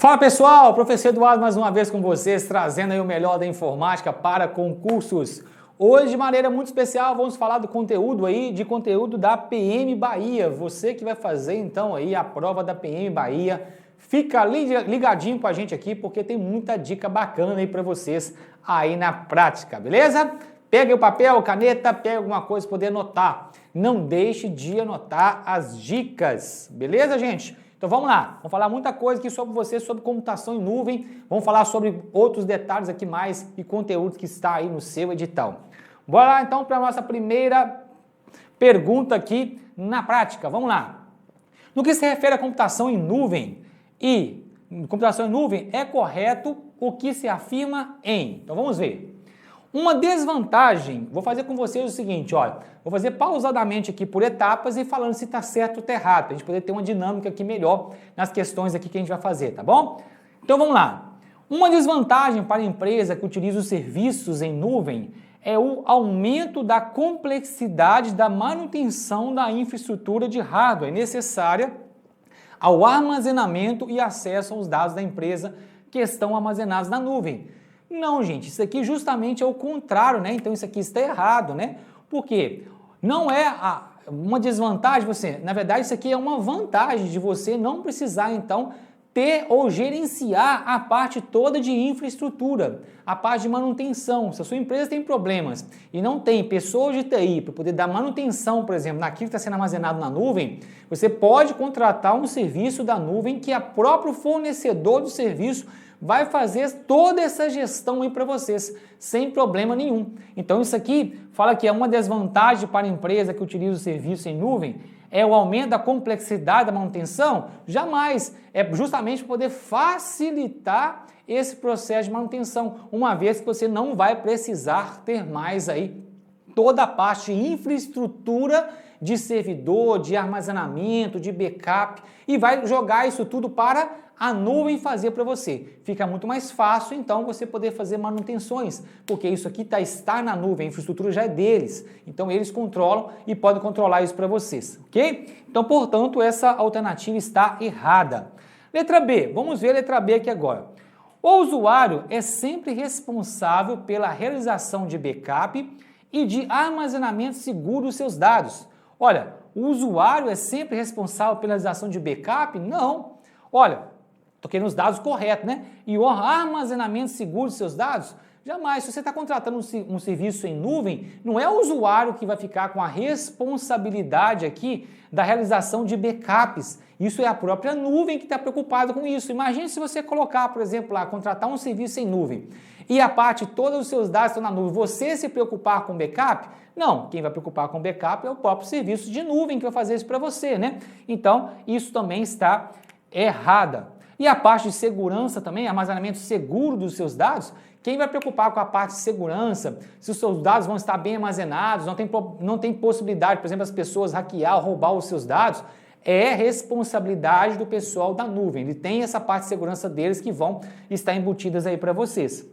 Fala pessoal, professor Eduardo mais uma vez com vocês, trazendo aí o melhor da informática para concursos. Hoje, de maneira muito especial, vamos falar do conteúdo da PM Bahia. Você que vai fazer então aí a prova da PM Bahia, fica ligadinho com a gente aqui porque tem muita dica bacana aí para vocês aí na prática, beleza? Pega o papel, caneta, pega alguma coisa para poder anotar. Não deixe de anotar as dicas, beleza, gente? Então vamos lá, vamos falar muita coisa aqui sobre você, sobre computação em nuvem, vamos falar sobre outros detalhes aqui mais e conteúdo que está aí no seu edital. Bora lá então para a nossa primeira pergunta aqui na prática, vamos lá. No que se refere à computação em nuvem é correto o que se afirma em? Então vamos ver. Uma desvantagem, vou fazer com vocês o seguinte, olha, vou fazer pausadamente aqui por etapas e falando se está certo ou está errado, para a gente poder ter uma dinâmica aqui melhor nas questões aqui que a gente vai fazer, tá bom? Então vamos lá. Uma desvantagem para a empresa que utiliza os serviços em nuvem é o aumento da complexidade da manutenção da infraestrutura de hardware necessária ao armazenamento e acesso aos dados da empresa que estão armazenados na nuvem. Não, gente, isso aqui justamente é o contrário, né? Então isso aqui está errado, né? Porque não é uma desvantagem você, na verdade isso aqui é uma vantagem de você não precisar então ter ou gerenciar a parte toda de infraestrutura, a parte de manutenção. Se a sua empresa tem problemas e não tem pessoas de TI para poder dar manutenção, por exemplo, naquilo que está sendo armazenado na nuvem, você pode contratar um serviço da nuvem que é o próprio fornecedor do serviço vai fazer toda essa gestão aí para vocês, sem problema nenhum. Então isso aqui fala que é uma desvantagem para a empresa que utiliza o serviço em nuvem, é o aumento da complexidade da manutenção? Jamais, é justamente para poder facilitar esse processo de manutenção, uma vez que você não vai precisar ter mais aí toda a parte de infraestrutura de servidor, de armazenamento, de backup e vai jogar isso tudo para a nuvem fazer para você. Fica muito mais fácil, então, você poder fazer manutenções, porque isso aqui está na nuvem, a infraestrutura já é deles. Então, eles controlam e podem controlar isso para vocês, ok? Então, portanto, essa alternativa está errada. Letra B, vamos ver a letra B aqui agora. O usuário é sempre responsável pela realização de backup e de armazenamento seguro dos seus dados. Olha, o usuário é sempre responsável pela realização de backup? Não. Olha, toquei nos dados corretos, né? E o armazenamento seguro dos seus dados? Jamais. Se você está contratando um serviço em nuvem, não é o usuário que vai ficar com a responsabilidade aqui da realização de backups. Isso é a própria nuvem que está preocupada com isso. Imagine se você colocar, por exemplo, lá, contratar um serviço em nuvem e a parte, todos os seus dados estão na nuvem, você se preocupar com backup? Não, quem vai preocupar com backup é o próprio serviço de nuvem que vai fazer isso para você, né? Então, isso também está errada. E a parte de segurança também, armazenamento seguro dos seus dados, quem vai preocupar com a parte de segurança, se os seus dados vão estar bem armazenados, não tem possibilidade, por exemplo, as pessoas hackear ou roubar os seus dados, é responsabilidade do pessoal da nuvem. Ele tem essa parte de segurança deles que vão estar embutidas aí para vocês.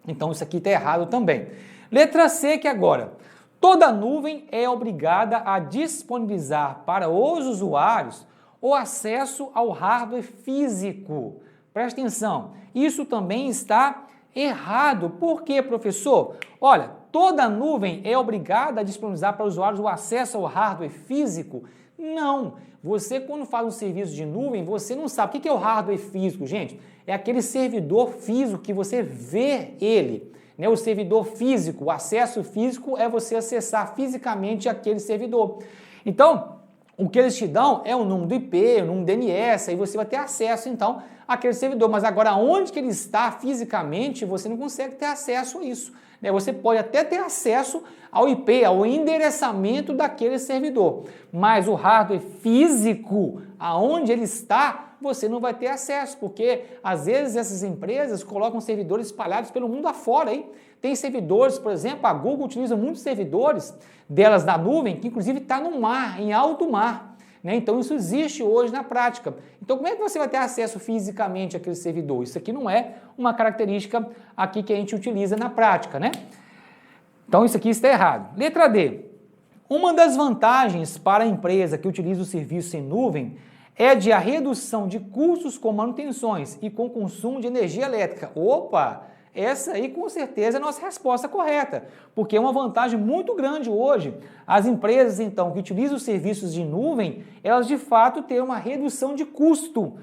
Então isso aqui está errado também. Letra C que agora, toda nuvem é obrigada a disponibilizar para os usuários o acesso ao hardware físico. Presta atenção, isso também está errado. Por quê, professor? Olha, toda nuvem é obrigada a disponibilizar para os usuários o acesso ao hardware físico? Não. Você, quando faz um serviço de nuvem, você não sabe. O que é o hardware físico, gente? É aquele servidor físico que você vê ele. Né? O servidor físico, o acesso físico é você acessar fisicamente aquele servidor. Então, o que eles te dão é o número do IP, o número do DNS, aí você vai ter acesso, então, àquele servidor. Mas agora, onde que ele está fisicamente, você não consegue ter acesso a isso. Né? Você pode até ter acesso ao IP, ao endereçamento daquele servidor. Mas o hardware físico, aonde ele está, você não vai ter acesso, porque às vezes essas empresas colocam servidores espalhados pelo mundo afora, hein? Tem servidores, por exemplo, a Google utiliza muitos servidores delas na nuvem, que inclusive está no mar, em alto mar. Né? Então isso existe hoje na prática. Então como é que você vai ter acesso fisicamente àquele servidor? Isso aqui não é uma característica aqui que a gente utiliza na prática, né? Então isso aqui está errado. Letra D. Uma das vantagens para a empresa que utiliza o serviço em nuvem é de a redução de custos com manutenções e com consumo de energia elétrica. Opa! Essa aí com certeza é a nossa resposta correta, porque é uma vantagem muito grande hoje. As empresas, então, que utilizam os serviços de nuvem, elas de fato têm uma redução de custo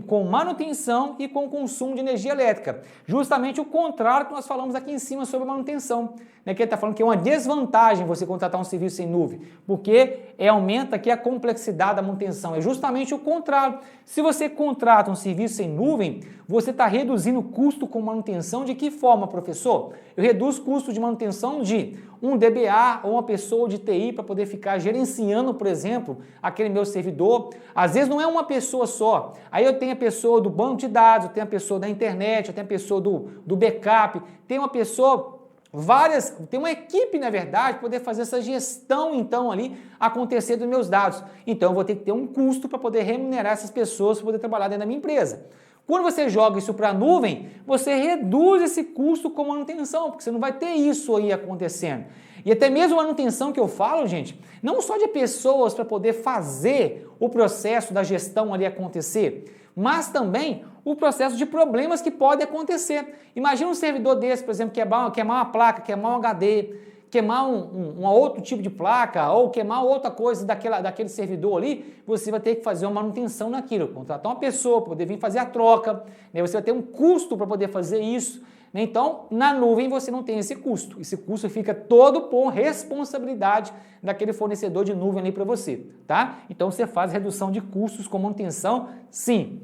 com manutenção e com consumo de energia elétrica. Justamente o contrário que nós falamos aqui em cima sobre manutenção, né? Que ele está falando que é uma desvantagem você contratar um serviço em nuvem, porque aumenta aqui a complexidade da manutenção. É justamente o contrário. Se você contrata um serviço em nuvem, você está reduzindo o custo com manutenção de que forma, professor? Eu reduzo o custo de manutenção de um DBA ou uma pessoa de TI para poder ficar gerenciando, por exemplo, aquele meu servidor. Às vezes não é uma pessoa só. Aí eu tenho a pessoa do banco de dados, eu tenho a pessoa da internet, eu tenho a pessoa do backup, tem uma pessoa... tem uma equipe, na verdade, para poder fazer essa gestão, então, ali, acontecer dos meus dados. Então, eu vou ter que ter um custo para poder remunerar essas pessoas para poder trabalhar dentro da minha empresa. Quando você joga isso para a nuvem, você reduz esse custo com manutenção, porque você não vai ter isso aí acontecendo. E até mesmo a manutenção que eu falo, gente, não só de pessoas para poder fazer o processo da gestão ali acontecer, mas também o processo de problemas que podem acontecer. Imagina um servidor desse, por exemplo, queimar uma placa, queimar um HD, queimar um outro tipo de placa ou queimar outra coisa daquele servidor ali, você vai ter que fazer uma manutenção naquilo, contratar uma pessoa para poder vir fazer a troca, né? Você vai ter um custo para poder fazer isso, né? Então, na nuvem você não tem esse custo. Esse custo fica todo por responsabilidade daquele fornecedor de nuvem ali para você, tá? Então, você faz redução de custos com manutenção, sim.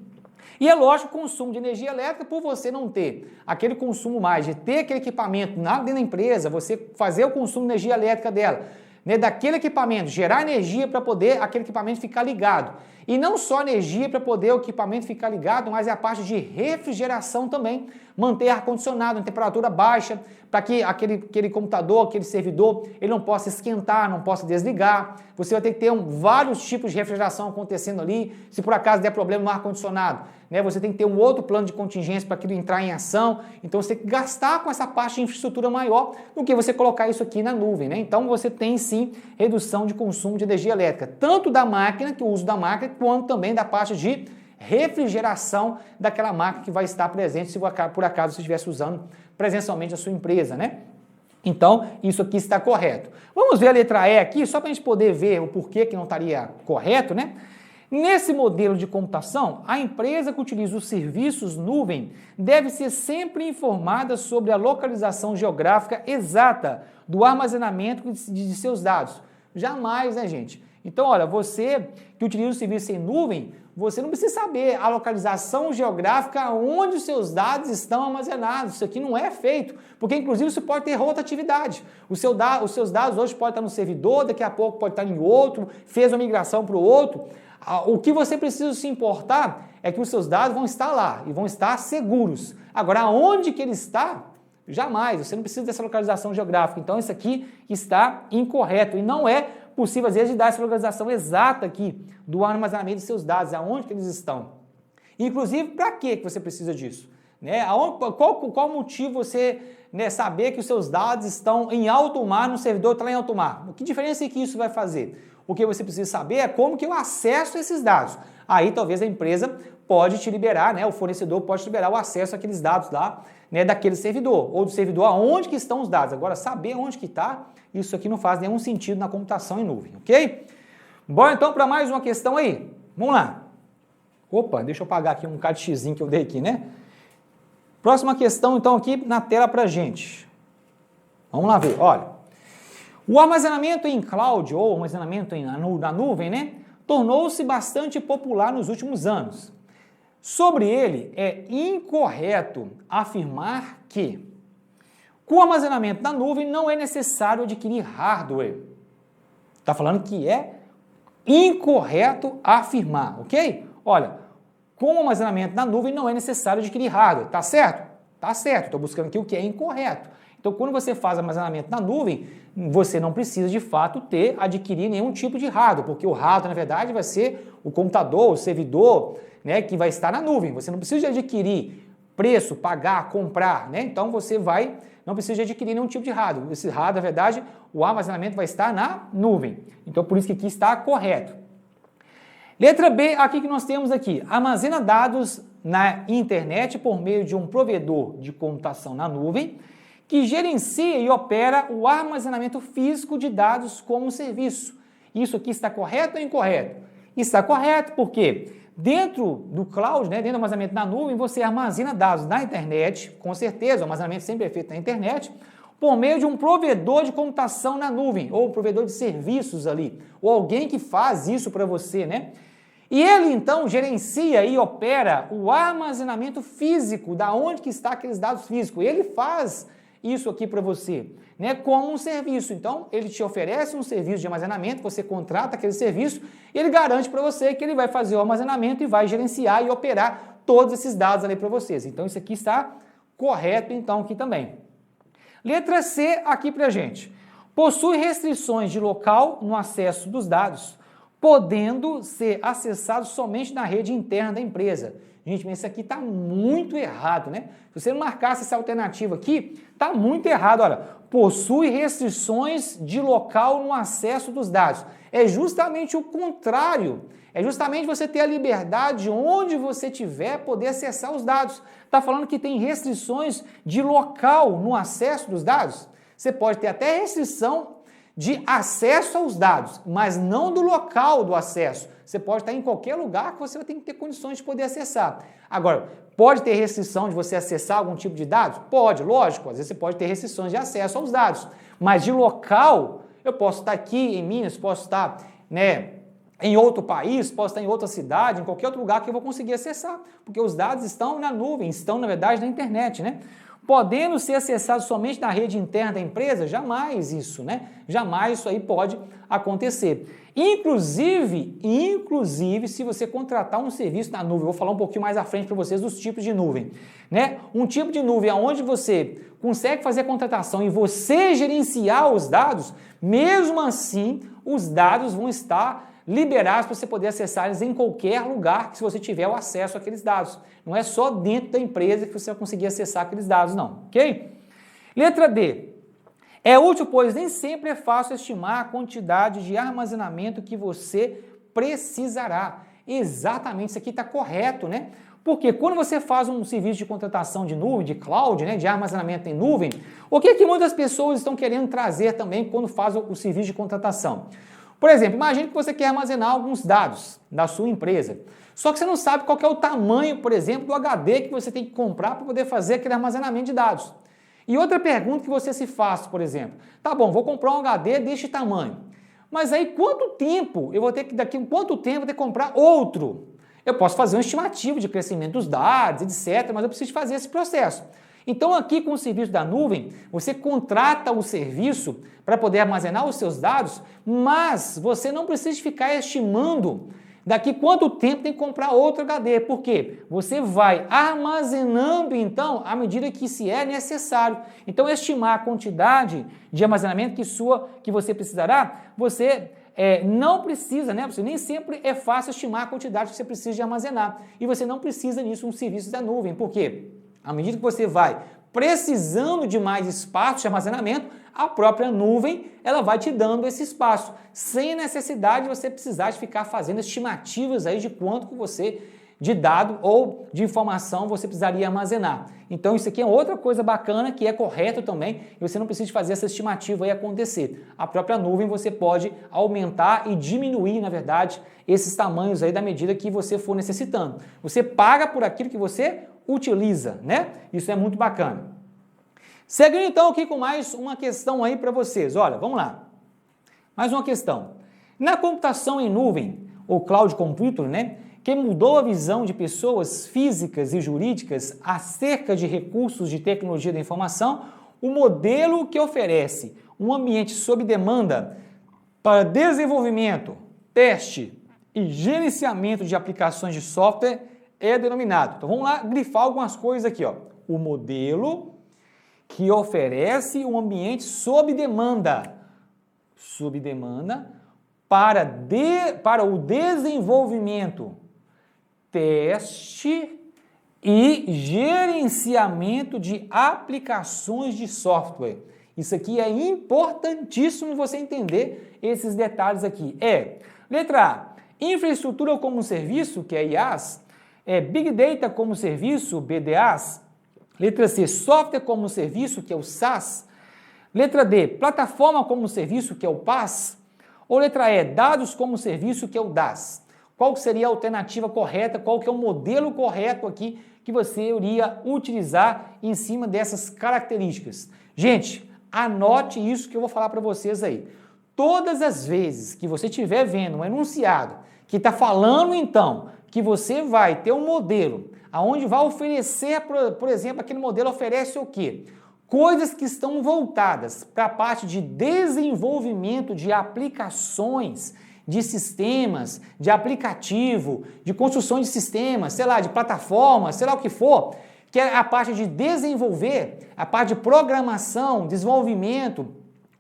E é lógico, o consumo de energia elétrica, por você não ter aquele consumo mais, de ter aquele equipamento dentro da empresa, você fazer o consumo de energia elétrica dela, né, daquele equipamento, gerar energia para poder aquele equipamento ficar ligado. E não só energia para poder o equipamento ficar ligado, mas é a parte de refrigeração também, manter ar-condicionado em temperatura baixa, para que aquele computador, aquele servidor, ele não possa esquentar, não possa desligar. Você vai ter que ter vários tipos de refrigeração acontecendo ali, se por acaso der problema no ar-condicionado, né, você tem que ter um outro plano de contingência para aquilo entrar em ação. Então você tem que gastar com essa parte de infraestrutura maior do que você colocar isso aqui na nuvem, né? Então você tem sim redução de consumo de energia elétrica, tanto da máquina, que o uso da máquina, quanto também da parte de refrigeração daquela máquina que vai estar presente se por acaso você estivesse usando presencialmente a sua empresa, né? Então, isso aqui está correto. Vamos ver a letra E aqui, só para a gente poder ver o porquê que não estaria correto, né? Nesse modelo de computação, a empresa que utiliza os serviços nuvem deve ser sempre informada sobre a localização geográfica exata do armazenamento de seus dados. Jamais, né, gente? Então, olha, você que utiliza o serviço em nuvem, você não precisa saber a localização geográfica onde os seus dados estão armazenados. Isso aqui não é feito, porque inclusive isso pode ter rotatividade. Os seus dados hoje podem estar no servidor, daqui a pouco pode estar em outro, fez uma migração para o outro. O que você precisa se importar é que os seus dados vão estar lá e vão estar seguros. Agora, aonde que ele está? Jamais, você não precisa dessa localização geográfica. Então, isso aqui está incorreto e não é possível, às vezes, de dar essa localização exata aqui do armazenamento de seus dados, aonde que eles estão. Inclusive, para que você precisa disso? Né? Qual motivo você saber que os seus dados estão em alto mar, no servidor está lá em alto mar? Que diferença que isso vai fazer? O que você precisa saber é como que eu acesso a esses dados. Aí talvez a empresa pode te liberar, né? O fornecedor pode te liberar o acesso àqueles dados lá, né, daquele servidor, ou do servidor aonde que estão os dados. Agora, saber onde que está, isso aqui não faz nenhum sentido na computação em nuvem, ok? Bora então para mais uma questão aí. Vamos lá. Opa, deixa eu apagar aqui um xizinho que eu dei aqui, né? Próxima questão então aqui na tela para gente. Vamos lá ver, olha. O armazenamento em cloud, ou armazenamento na nuvem, né, tornou-se bastante popular nos últimos anos. Sobre ele, é incorreto afirmar que, com o armazenamento na nuvem, não é necessário adquirir hardware. Está falando que é incorreto afirmar, ok? Olha, com o armazenamento na nuvem, não é necessário adquirir hardware. Tá certo? Tá certo. Estou buscando aqui o que é incorreto. Então, quando você faz armazenamento na nuvem, você não precisa, de fato, adquirir nenhum tipo de hardware, porque o hardware, na verdade, vai ser o computador, o servidor, né, que vai estar na nuvem. Você não precisa de adquirir preço, pagar, comprar, né? Então, você não precisa de adquirir nenhum tipo de hardware. Esse hardware, na verdade, o armazenamento vai estar na nuvem. Então, por isso que aqui está correto. Letra B, aqui que nós temos aqui, armazena dados na internet por meio de um provedor de computação na nuvem, que gerencia e opera o armazenamento físico de dados como serviço. Isso aqui está correto ou incorreto? Está correto, porque dentro do cloud, né, dentro do armazenamento na nuvem, você armazena dados na internet, com certeza, o armazenamento sempre é feito na internet, por meio de um provedor de computação na nuvem, ou provedor de serviços ali, ou alguém que faz isso para você, né? E ele, então, gerencia e opera o armazenamento físico, da onde que está aqueles dados físicos. Ele faz isso aqui para você, né, como um serviço. Então, ele te oferece um serviço de armazenamento, você contrata aquele serviço, e ele garante para você que ele vai fazer o armazenamento e vai gerenciar e operar todos esses dados ali para vocês. Então, isso aqui está correto, então, aqui também. Letra C, aqui para a gente. Possui restrições de local no acesso dos dados, podendo ser acessados somente na rede interna da empresa. Gente, mas isso aqui está muito errado, né? Se você não marcasse essa alternativa aqui, está muito errado. Olha, possui restrições de local no acesso dos dados. É justamente o contrário. É justamente você ter a liberdade, onde você estiver, poder acessar os dados. Está falando que tem restrições de local no acesso dos dados? Você pode ter até restrição de acesso aos dados, mas não do local do acesso. Você pode estar em qualquer lugar que você vai ter que ter condições de poder acessar. Agora, pode ter restrição de você acessar algum tipo de dados? Pode, lógico. Às vezes você pode ter restrições de acesso aos dados, mas de local, eu posso estar aqui em Minas, posso estar, né, em outro país, posso estar em outra cidade, em qualquer outro lugar que eu vou conseguir acessar, porque os dados estão na nuvem, estão, na verdade, na internet, né? Podendo ser acessados somente na rede interna da empresa? Jamais isso, né? Jamais isso aí pode acontecer. Inclusive, se você contratar um serviço na nuvem, vou falar um pouquinho mais à frente para vocês dos tipos de nuvem, né? Um tipo de nuvem onde você consegue fazer a contratação e você gerenciar os dados, mesmo assim, os dados vão estar liberados para você poder acessar eles em qualquer lugar que você tiver o acesso àqueles dados. Não é só dentro da empresa que você vai conseguir acessar aqueles dados, não, ok? Letra D. É útil, pois nem sempre é fácil estimar a quantidade de armazenamento que você precisará. Exatamente, isso aqui está correto, né? Porque quando você faz um serviço de contratação de nuvem, de cloud, né, de armazenamento em nuvem, o que que muitas pessoas estão querendo trazer também quando faz o serviço de contratação? Por exemplo, imagine que você quer armazenar alguns dados da sua empresa, só que você não sabe qual que é o tamanho, por exemplo, do HD que você tem que comprar para poder fazer aquele armazenamento de dados. E outra pergunta que você se faz, por exemplo, tá bom, vou comprar um HD deste tamanho, mas aí quanto tempo eu vou ter que, daqui a quanto tempo eu vou ter que comprar outro? Eu posso fazer uma estimativa de crescimento dos dados, etc., mas eu preciso fazer esse processo. Então aqui com o serviço da nuvem, você contrata o serviço para poder armazenar os seus dados, mas você não precisa ficar estimando daqui quanto tempo tem que comprar outro HD. Por quê? Você vai armazenando então à medida que se é necessário. Então estimar a quantidade de armazenamento que você precisará, você não precisa, né? Você nem sempre é fácil estimar a quantidade que você precisa de armazenar. E você não precisa nisso um serviço da nuvem. Por quê? À medida que você vai precisando de mais espaço de armazenamento, a própria nuvem ela vai te dando esse espaço, sem necessidade de você precisar de ficar fazendo estimativas aí de quanto que você, de dado ou de informação, você precisaria armazenar. Então isso aqui é outra coisa bacana que é correto também, e você não precisa fazer essa estimativa aí acontecer. A própria nuvem você pode aumentar e diminuir, na verdade, esses tamanhos aí da medida que você for necessitando. Você paga por aquilo que você utiliza, né? Isso é muito bacana. Seguindo então aqui com mais uma questão aí para vocês. Olha, vamos lá. Mais uma questão. Na computação em nuvem, ou cloud computing, né? Que mudou a visão de pessoas físicas e jurídicas acerca de recursos de tecnologia da informação, o modelo que oferece um ambiente sob demanda para desenvolvimento, teste e gerenciamento de aplicações de software é denominado. Então vamos lá grifar algumas coisas aqui, ó. O modelo que oferece um ambiente sob demanda para o desenvolvimento, teste e gerenciamento de aplicações de software. Isso aqui é importantíssimo você entender esses detalhes aqui. Letra A, infraestrutura como serviço, que é IaaS, Big Data como serviço, BDAs, letra C, software como serviço, que é o SaaS, letra D, plataforma como serviço, que é o PaaS, ou letra E, dados como serviço, que é o DaaS. Qual seria a alternativa correta, qual que é o modelo correto aqui que você iria utilizar em cima dessas características? Gente, anote isso que eu vou falar para vocês aí. Todas as vezes que você estiver vendo um enunciado que está falando, então, que você vai ter um modelo onde vai oferecer, por exemplo, aquele modelo oferece o quê? Coisas que estão voltadas para a parte de desenvolvimento de aplicações, de sistemas, de aplicativo, de construção de sistemas, sei lá, de plataformas, sei lá o que for, que é a parte de desenvolver, a parte de programação, desenvolvimento,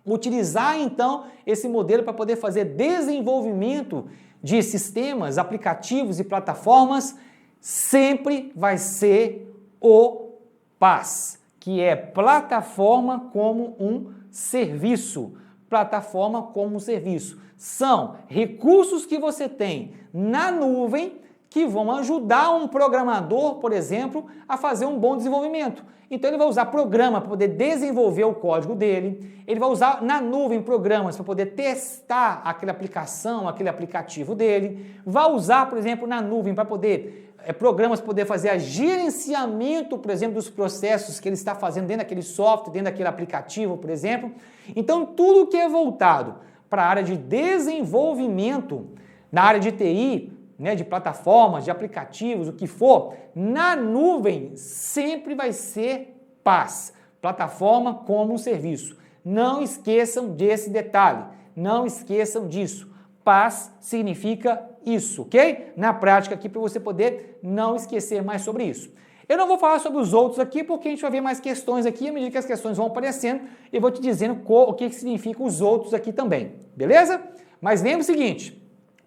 utilizar então esse modelo para poder fazer desenvolvimento de sistemas, aplicativos e plataformas, sempre vai ser o PaaS, que é plataforma como um serviço. Plataforma como um serviço. São recursos que você tem na nuvem que vão ajudar um programador, por exemplo, a fazer um bom desenvolvimento. Então ele vai usar programa para poder desenvolver o código dele, ele vai usar na nuvem programas para poder testar aquela aplicação, aquele aplicativo dele, vai usar, por exemplo, na nuvem para poder programas para poder fazer gerenciamento, por exemplo, dos processos que ele está fazendo dentro daquele software, dentro daquele aplicativo, por exemplo. Então tudo que é voltado para a área de desenvolvimento, na área de TI, né, de plataformas, de aplicativos, o que for, na nuvem sempre vai ser PaaS, plataforma como um serviço. Não esqueçam desse detalhe, não esqueçam disso. PaaS significa isso, ok? Na prática aqui para você poder não esquecer mais sobre isso. Eu não vou falar sobre os outros aqui porque a gente vai ver mais questões aqui, à medida que as questões vão aparecendo, eu vou te dizendo o que significam os outros aqui também, beleza? Mas lembre o seguinte,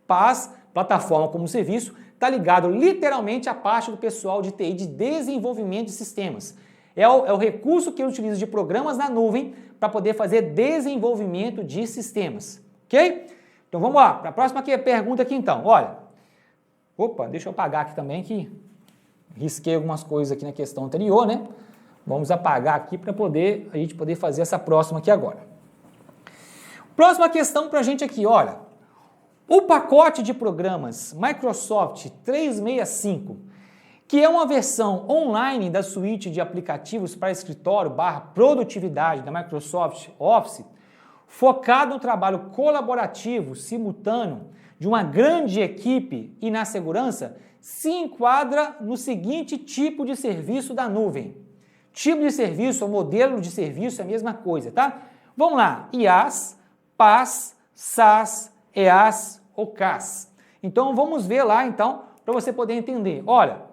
PaaS, plataforma como serviço, está ligado literalmente à parte do pessoal de TI, de desenvolvimento de sistemas. É o recurso que eu utilizo de programas na nuvem para poder fazer desenvolvimento de sistemas, ok? Então vamos lá, para a próxima pergunta aqui então, olha. Opa, deixa eu apagar aqui também que risquei algumas coisas aqui na questão anterior, né? Vamos apagar aqui para a gente poder fazer essa próxima aqui agora. Próxima questão para a gente aqui, olha. O pacote de programas Microsoft 365, que é uma versão online da suíte de aplicativos para escritório / produtividade da Microsoft Office, focado no trabalho colaborativo, simultâneo, de uma grande equipe e na segurança, se enquadra no seguinte tipo de serviço da nuvem. Tipo de serviço ou modelo de serviço é a mesma coisa, tá? Vamos lá, IaaS, PaaS, SaaS, EaaS ou CaaS. Então vamos ver lá então, para você poder entender. Olha,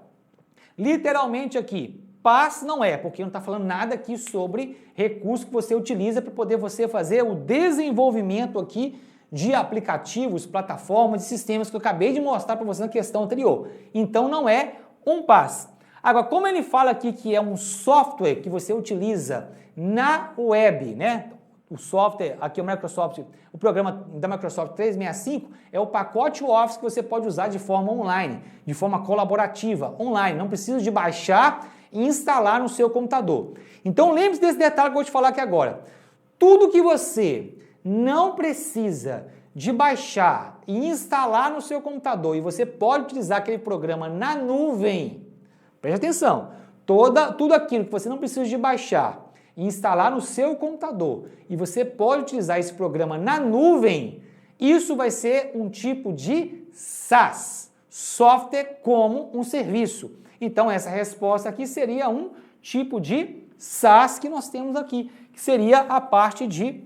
literalmente aqui, PaaS não é, porque não está falando nada aqui sobre recurso que você utiliza para poder você fazer o desenvolvimento aqui de aplicativos, plataformas, de sistemas que eu acabei de mostrar para você na questão anterior. Então não é um PaaS. Agora, como ele fala aqui que é um software que você utiliza na web, né? O software, aqui o Microsoft, o programa da Microsoft 365 é o pacote Office que você pode usar de forma online, de forma colaborativa, online. Não precisa de baixar e instalar no seu computador. Então lembre-se desse detalhe que eu vou te falar aqui agora. Tudo que você não precisa de baixar e instalar no seu computador e você pode utilizar aquele programa na nuvem, preste atenção, tudo aquilo que você não precisa de baixar e instalar no seu computador e você pode utilizar esse programa na nuvem, isso vai ser um tipo de SaaS, software como um serviço. Então essa resposta aqui seria um tipo de SaaS que nós temos aqui, que seria a parte de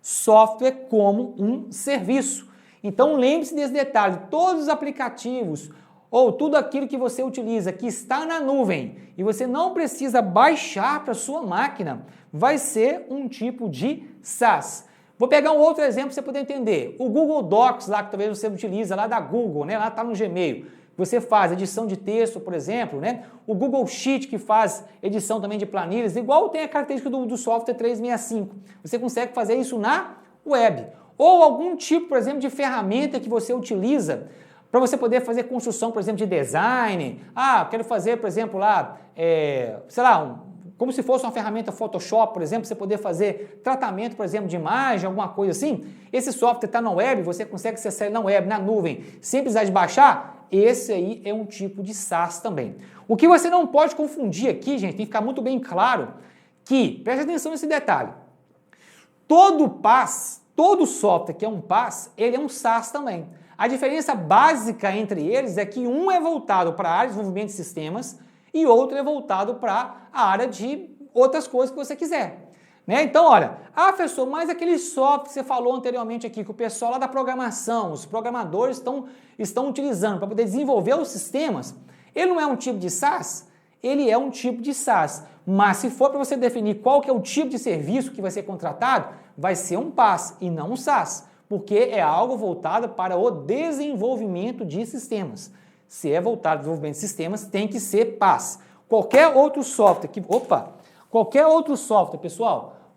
software como um serviço. Então lembre-se desse detalhe, todos os aplicativos ou tudo aquilo que você utiliza que está na nuvem e você não precisa baixar para sua máquina, vai ser um tipo de SaaS. Vou pegar um outro exemplo para você poder entender. O Google Docs lá que talvez você utiliza lá da Google, né? Lá está no Gmail. Você faz edição de texto, por exemplo, né? O Google Sheet que faz edição também de planilhas, igual tem a característica do software 365. Você consegue fazer isso na web. ou algum tipo, por exemplo, de ferramenta que você utiliza para você poder fazer construção, por exemplo, de design. Ah, quero fazer, por exemplo, lá, sei lá, como se fosse uma ferramenta Photoshop, por exemplo, você poder fazer tratamento, por exemplo, de imagem, alguma coisa assim. Esse software está na web, você consegue acessar ele na web, na nuvem, sem precisar de baixar. Esse aí é um tipo de SaaS também. O que você não pode confundir aqui, gente, tem que ficar muito bem claro que, preste atenção nesse detalhe, todo PaaS, todo software que é um PaaS, ele é um SaaS também. A diferença básica entre eles é que um é voltado para a área de desenvolvimento de sistemas e outro é voltado para a área de outras coisas que você quiser. Né? Então, olha, professor, mas aquele software que você falou anteriormente aqui, que o pessoal lá da programação, os programadores estão utilizando para poder desenvolver os sistemas, ele não é um tipo de SaaS? Ele é um tipo de SaaS. Mas se for para você definir qual que é o tipo de serviço que vai ser contratado, vai ser um PaaS e não um SaaS, porque é algo voltado para o desenvolvimento de sistemas. Se é voltado para o desenvolvimento de sistemas, tem que ser PaaS. Qualquer outro software pessoal,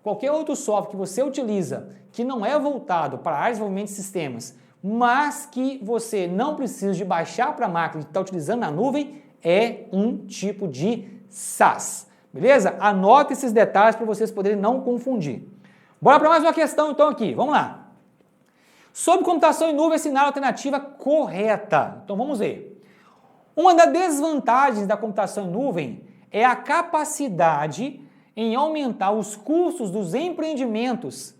qualquer outro software que você utiliza que não é voltado para a área de desenvolvimento de sistemas, mas que você não precisa de baixar para a máquina e está utilizando na nuvem, é um tipo de SaaS. Beleza? Anote esses detalhes para vocês poderem não confundir. Bora para mais uma questão então aqui. Vamos lá. Sobre computação em nuvem, assinar a alternativa correta. Então vamos ver. Uma das desvantagens da computação em nuvem é a capacidade em aumentar os custos dos empreendimentos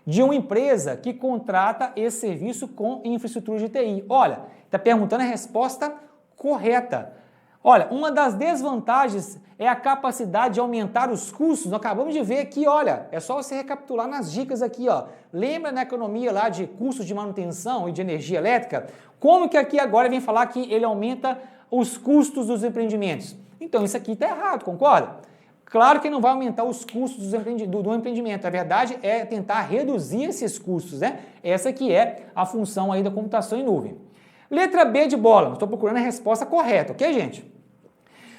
de uma empresa que contrata esse serviço com infraestrutura de TI. Olha, está perguntando a resposta correta. Olha, uma das desvantagens é a capacidade de aumentar os custos. Nós acabamos de ver aqui, olha, é só você recapitular nas dicas aqui, ó. Lembra na economia lá de custos de manutenção e de energia elétrica? Como que aqui agora vem falar que ele aumenta os custos dos empreendimentos? Então isso aqui está errado, concorda? Claro que não vai aumentar os custos do empreendimento. A verdade é tentar reduzir esses custos, né? Essa que é a função aí da computação em nuvem. Letra B de bola. Estou procurando a resposta correta, ok, gente?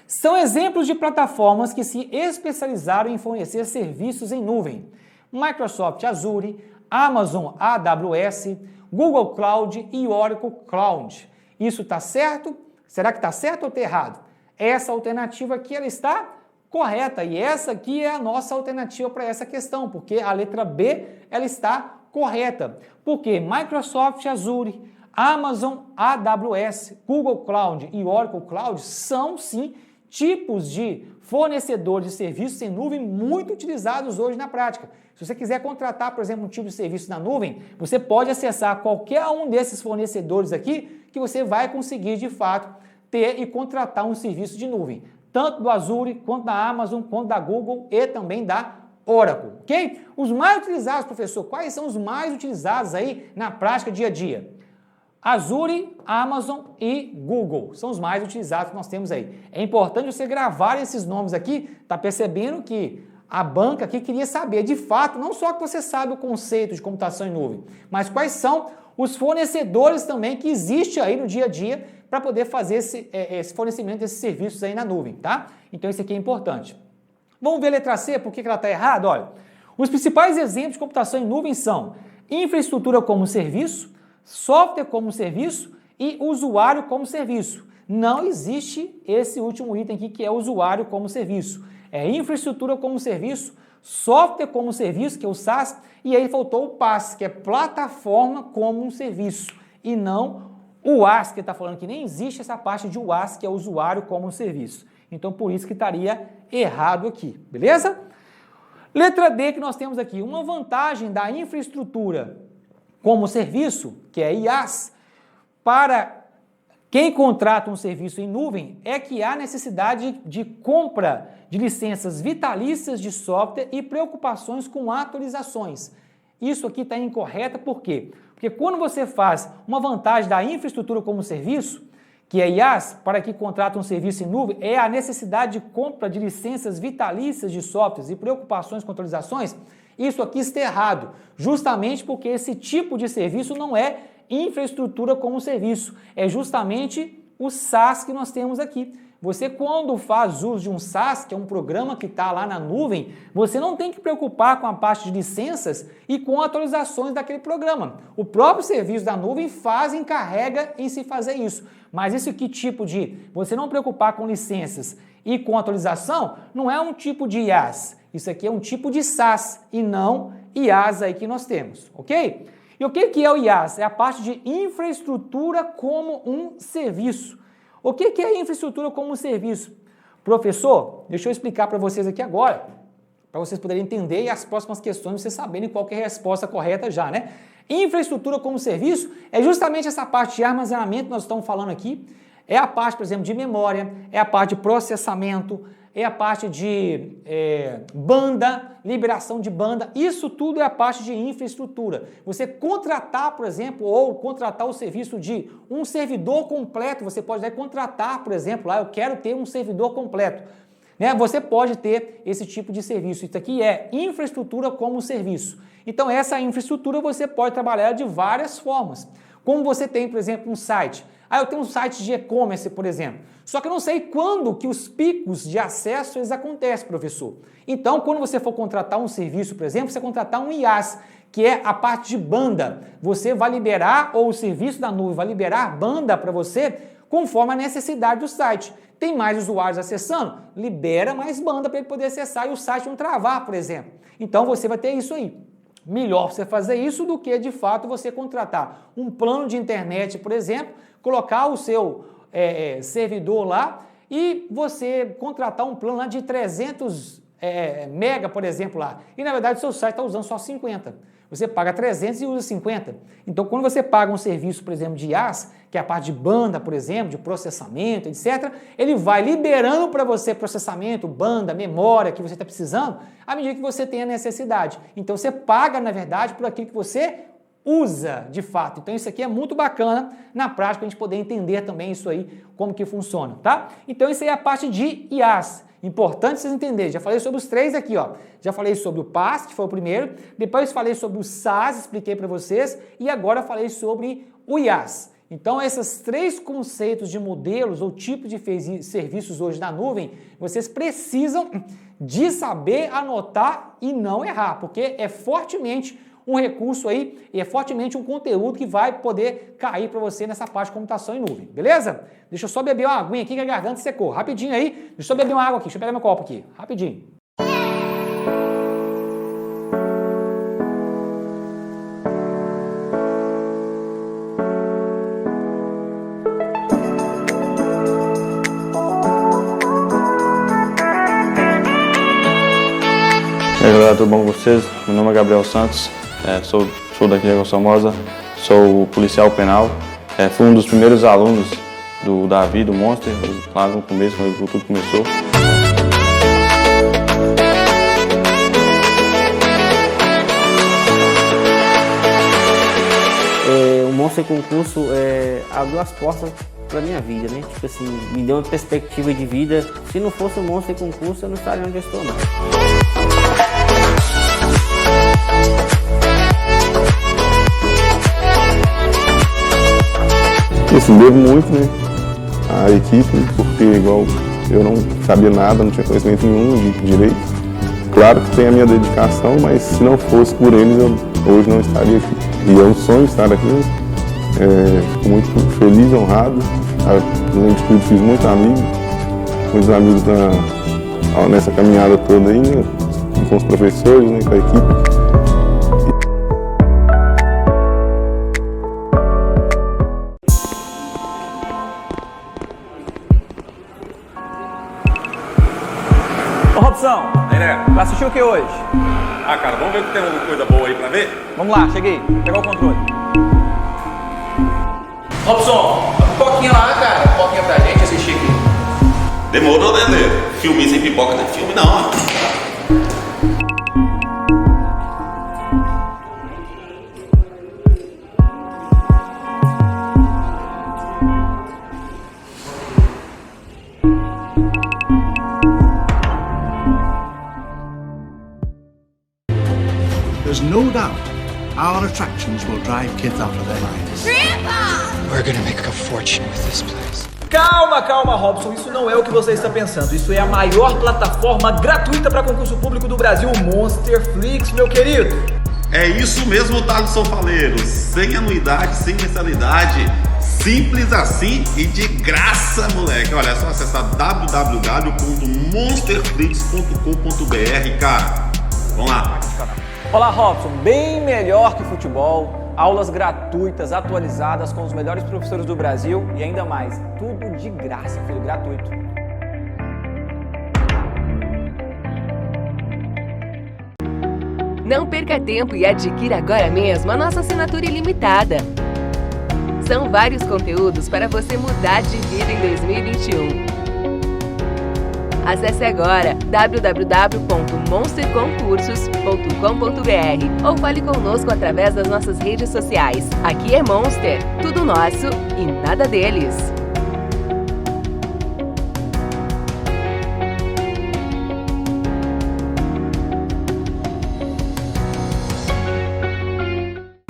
São exemplos de plataformas que se especializaram em fornecer serviços em nuvem. Microsoft Azure, Amazon AWS, Google Cloud e Oracle Cloud. Isso está certo? Será que está certo ou está errado? Essa alternativa aqui ela está correta e essa aqui é a nossa alternativa para essa questão, porque a letra B ela está correta. Porque Microsoft Azure, Amazon AWS, Google Cloud e Oracle Cloud são sim tipos de fornecedores de serviços em nuvem muito utilizados hoje na prática. Se você quiser contratar, por exemplo, um tipo de serviço na nuvem, você pode acessar qualquer um desses fornecedores aqui que você vai conseguir, de fato, ter e contratar um serviço de nuvem. Tanto do Azure, quanto da Amazon, quanto da Google e também da Oracle, ok? Os mais utilizados, professor, quais são os mais utilizados aí na prática dia a dia? Azure, Amazon e Google são os mais utilizados que nós temos aí. É importante você gravar esses nomes aqui, tá percebendo que a banca aqui queria saber, de fato, não só que você sabe o conceito de computação em nuvem, mas quais são os fornecedores também que existem aí no dia a dia para poder fazer esse fornecimento desses serviços aí na nuvem, tá? Então isso aqui é importante. Vamos ver a letra C, por que ela está errada? Olha, os principais exemplos de computação em nuvem são infraestrutura como serviço, software como serviço e usuário como serviço. Não existe esse último item aqui que é usuário como serviço. É infraestrutura como serviço, software como serviço, que é o SaaS, e aí faltou o PaaS, que é plataforma como um serviço, e não o UAS, que está falando que nem existe essa parte de UAS, que é usuário como um serviço. Então, por isso que estaria errado aqui, beleza? Letra D que nós temos aqui, uma vantagem da infraestrutura como serviço, que é IaaS, para quem contrata um serviço em nuvem, é que há necessidade de compra de licenças vitalícias de software e preocupações com atualizações. Isso aqui está incorreto, por quê? Porque quando você faz uma vantagem da infraestrutura como serviço, que é IaaS, para quem contrata um serviço em nuvem, é a necessidade de compra de licenças vitalícias de softwares e preocupações com atualizações. Isso aqui está errado, justamente porque esse tipo de serviço não é infraestrutura como serviço, é justamente o SaaS que nós temos aqui. Você, quando faz uso de um SaaS, que é um programa que está lá na nuvem, você não tem que preocupar com a parte de licenças e com atualizações daquele programa. O próprio serviço da nuvem encarrega em se fazer isso. Mas isso que tipo de você não preocupar com licenças e com atualização, não é um tipo de IaaS. Isso aqui é um tipo de SaaS e não IaaS aí que nós temos, ok? E o que é o IaaS? É a parte de infraestrutura como um serviço. O que é infraestrutura como um serviço? Professor, deixa eu explicar para vocês aqui agora, para vocês poderem entender e as próximas questões vocês saberem qual que é a resposta correta já, né? Infraestrutura como serviço é justamente essa parte de armazenamento que nós estamos falando aqui, é a parte, por exemplo, de memória, é a parte de processamento, é a parte de banda, liberação de banda, isso tudo é a parte de infraestrutura. Você contratar, por exemplo, ou contratar o serviço de um servidor completo, você pode contratar, por exemplo, lá eu quero ter um servidor completo. Né? Você pode ter esse tipo de serviço. Isso aqui é infraestrutura como serviço. Então essa infraestrutura você pode trabalhar de várias formas. Como você tem, por exemplo, um site. Eu tenho um site de e-commerce, por exemplo. Só que eu não sei quando que os picos de acesso eles acontecem, professor. Então, quando você for contratar um serviço, por exemplo, você contratar um IaaS, que é a parte de banda. Você vai liberar, ou o serviço da nuvem vai liberar banda para você conforme a necessidade do site. Tem mais usuários acessando? Libera mais banda para ele poder acessar e o site não travar, por exemplo. Então, você vai ter isso aí. Melhor você fazer isso do que, de fato, você contratar um plano de internet, por exemplo, colocar o seu servidor lá e você contratar um plano lá de 300 mega, por exemplo, lá. E, na verdade, o seu site está usando só 50. Você paga 300 e usa 50. Então, quando você paga um serviço, por exemplo, de IaaS, que é a parte de banda, por exemplo, de processamento, etc., ele vai liberando para você processamento, banda, memória que você está precisando, à medida que você tem a necessidade. Então, você paga, na verdade, por aquilo que você usa de fato. Então, isso aqui é muito bacana na prática, a gente poder entender também isso aí, como que funciona, tá? Então, isso aí é a parte de IaaS. Importante vocês entenderem, já falei sobre os três aqui, ó. Já falei sobre o PaaS, que foi o primeiro, depois falei sobre o SaaS, expliquei para vocês, e agora falei sobre o IaaS. Então, esses três conceitos de modelos ou tipos de serviços hoje na nuvem, vocês precisam de saber anotar e não errar, porque é fortemente um recurso aí e é fortemente um conteúdo que vai poder cair para você nessa parte de computação em nuvem, beleza? Deixa eu só beber uma aguinha aqui que a garganta secou. Rapidinho aí, deixa eu só beber uma água aqui, deixa eu pegar meu copo aqui, rapidinho. E aí galera, tudo bom com vocês? Meu nome é Gabriel Santos, sou daqui de Água Formosa, sou policial penal, fui um dos primeiros alunos do Davi, do Monster, lá no começo, quando tudo começou. O Monster Concurso abriu as portas para minha vida, né? Tipo assim, me deu uma perspectiva de vida. Se não fosse o Monster Concurso, eu não estaria onde eu estou, não. Assim, devo muito, né, à equipe, porque igual eu não sabia nada, não tinha conhecimento nenhum de direito. Claro que tem a minha dedicação, mas se não fosse por eles, eu hoje não estaria aqui. E é um sonho estar aqui, fico muito feliz, honrado. Além de tudo, fiz muitos amigos nessa caminhada toda aí, né, com os professores, né, com a equipe. Ô Robson, vai assistir o que hoje? Cara, vamos ver se tem alguma coisa boa aí pra ver? Vamos lá, cheguei, vou pegar o controle. Robson, uma pipoquinha lá, cara. Uma pipoquinha pra gente assistir aqui. Demorou, né, Lê? Filme sem pipoca não é filme, não. There's no doubt our attractions will drive kids out of their minds. Grandpa! We're gonna make a fortune with this place. Calma, Robson, isso não é o que você está pensando. Isso é a maior plataforma gratuita para concurso público do Brasil, o Monsterflix, meu querido. É isso mesmo, Thaleson Faleiro. Sem anuidade, sem mensalidade. Simples assim e de graça, moleque. Olha, é só acessar www.monsterflix.com.br, cara. Vamos lá. Olá, Robson. Bem melhor que futebol. Aulas gratuitas, atualizadas, com os melhores professores do Brasil e ainda mais, tudo de graça, filho, gratuito. Não perca tempo e adquira agora mesmo a nossa assinatura ilimitada. São vários conteúdos para você mudar de vida em 2021. Acesse agora www.monsterconcursos.com.br ou fale conosco através das nossas redes sociais. Aqui é Monster, tudo nosso e nada deles.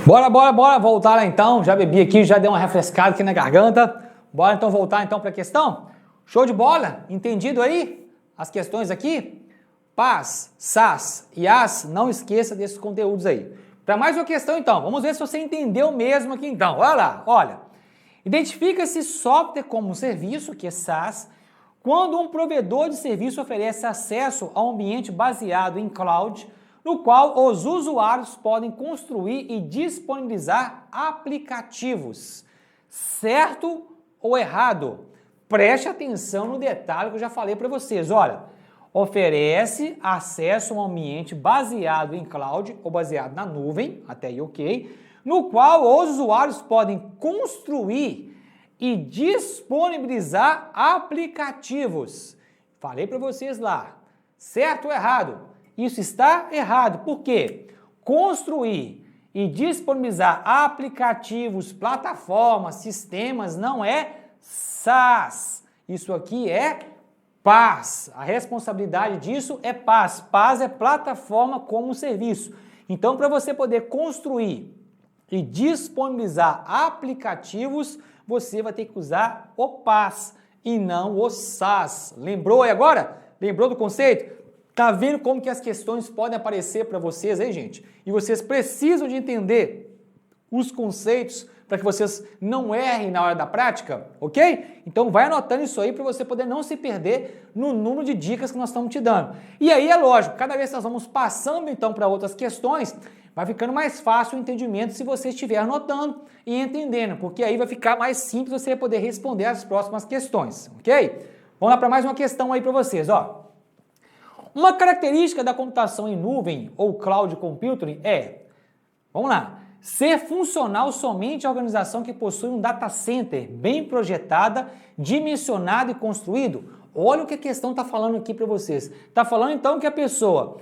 Bora voltar lá então. Já bebi aqui, já dei uma refrescada aqui na garganta. Bora então voltar então para a questão? Show de bola? Entendido aí? As questões aqui? Paz, SAS e AS, não esqueça desses conteúdos aí. Para mais uma questão então, vamos ver se você entendeu mesmo aqui então. Olha lá, olha. Identifica-se software como serviço, que é SaaS, quando um provedor de serviço oferece acesso a um ambiente baseado em cloud, no qual os usuários podem construir e disponibilizar aplicativos. Certo ou errado? Preste atenção no detalhe que eu já falei para vocês. Olha, oferece acesso a um ambiente baseado em cloud ou baseado na nuvem, até aí ok, no qual os usuários podem construir e disponibilizar aplicativos. Falei para vocês lá, certo ou errado? Isso está errado. Por quê? Construir e disponibilizar aplicativos, plataformas, sistemas não é SaaS. Isso aqui é PaaS. A responsabilidade disso é PaaS. PaaS é plataforma como serviço. Então, para você poder construir e disponibilizar aplicativos, você vai ter que usar o PaaS e não o SaaS. Lembrou aí agora? Lembrou do conceito? Tá vendo como que as questões podem aparecer para vocês aí, gente? E vocês precisam de entender os conceitos para que vocês não errem na hora da prática, ok? Então vai anotando isso aí para você poder não se perder no número de dicas que nós estamos te dando. E aí é lógico, cada vez que nós vamos passando então para outras questões, vai ficando mais fácil o entendimento se você estiver anotando e entendendo, porque aí vai ficar mais simples você poder responder as próximas questões, ok? Vamos lá para mais uma questão aí para vocês, ó. Uma característica da computação em nuvem ou cloud computing é, vamos lá, ser funcional somente a organização que possui um data center bem projetada, dimensionado e construído. Olha o que a questão está falando aqui para vocês. Está falando então que a pessoa,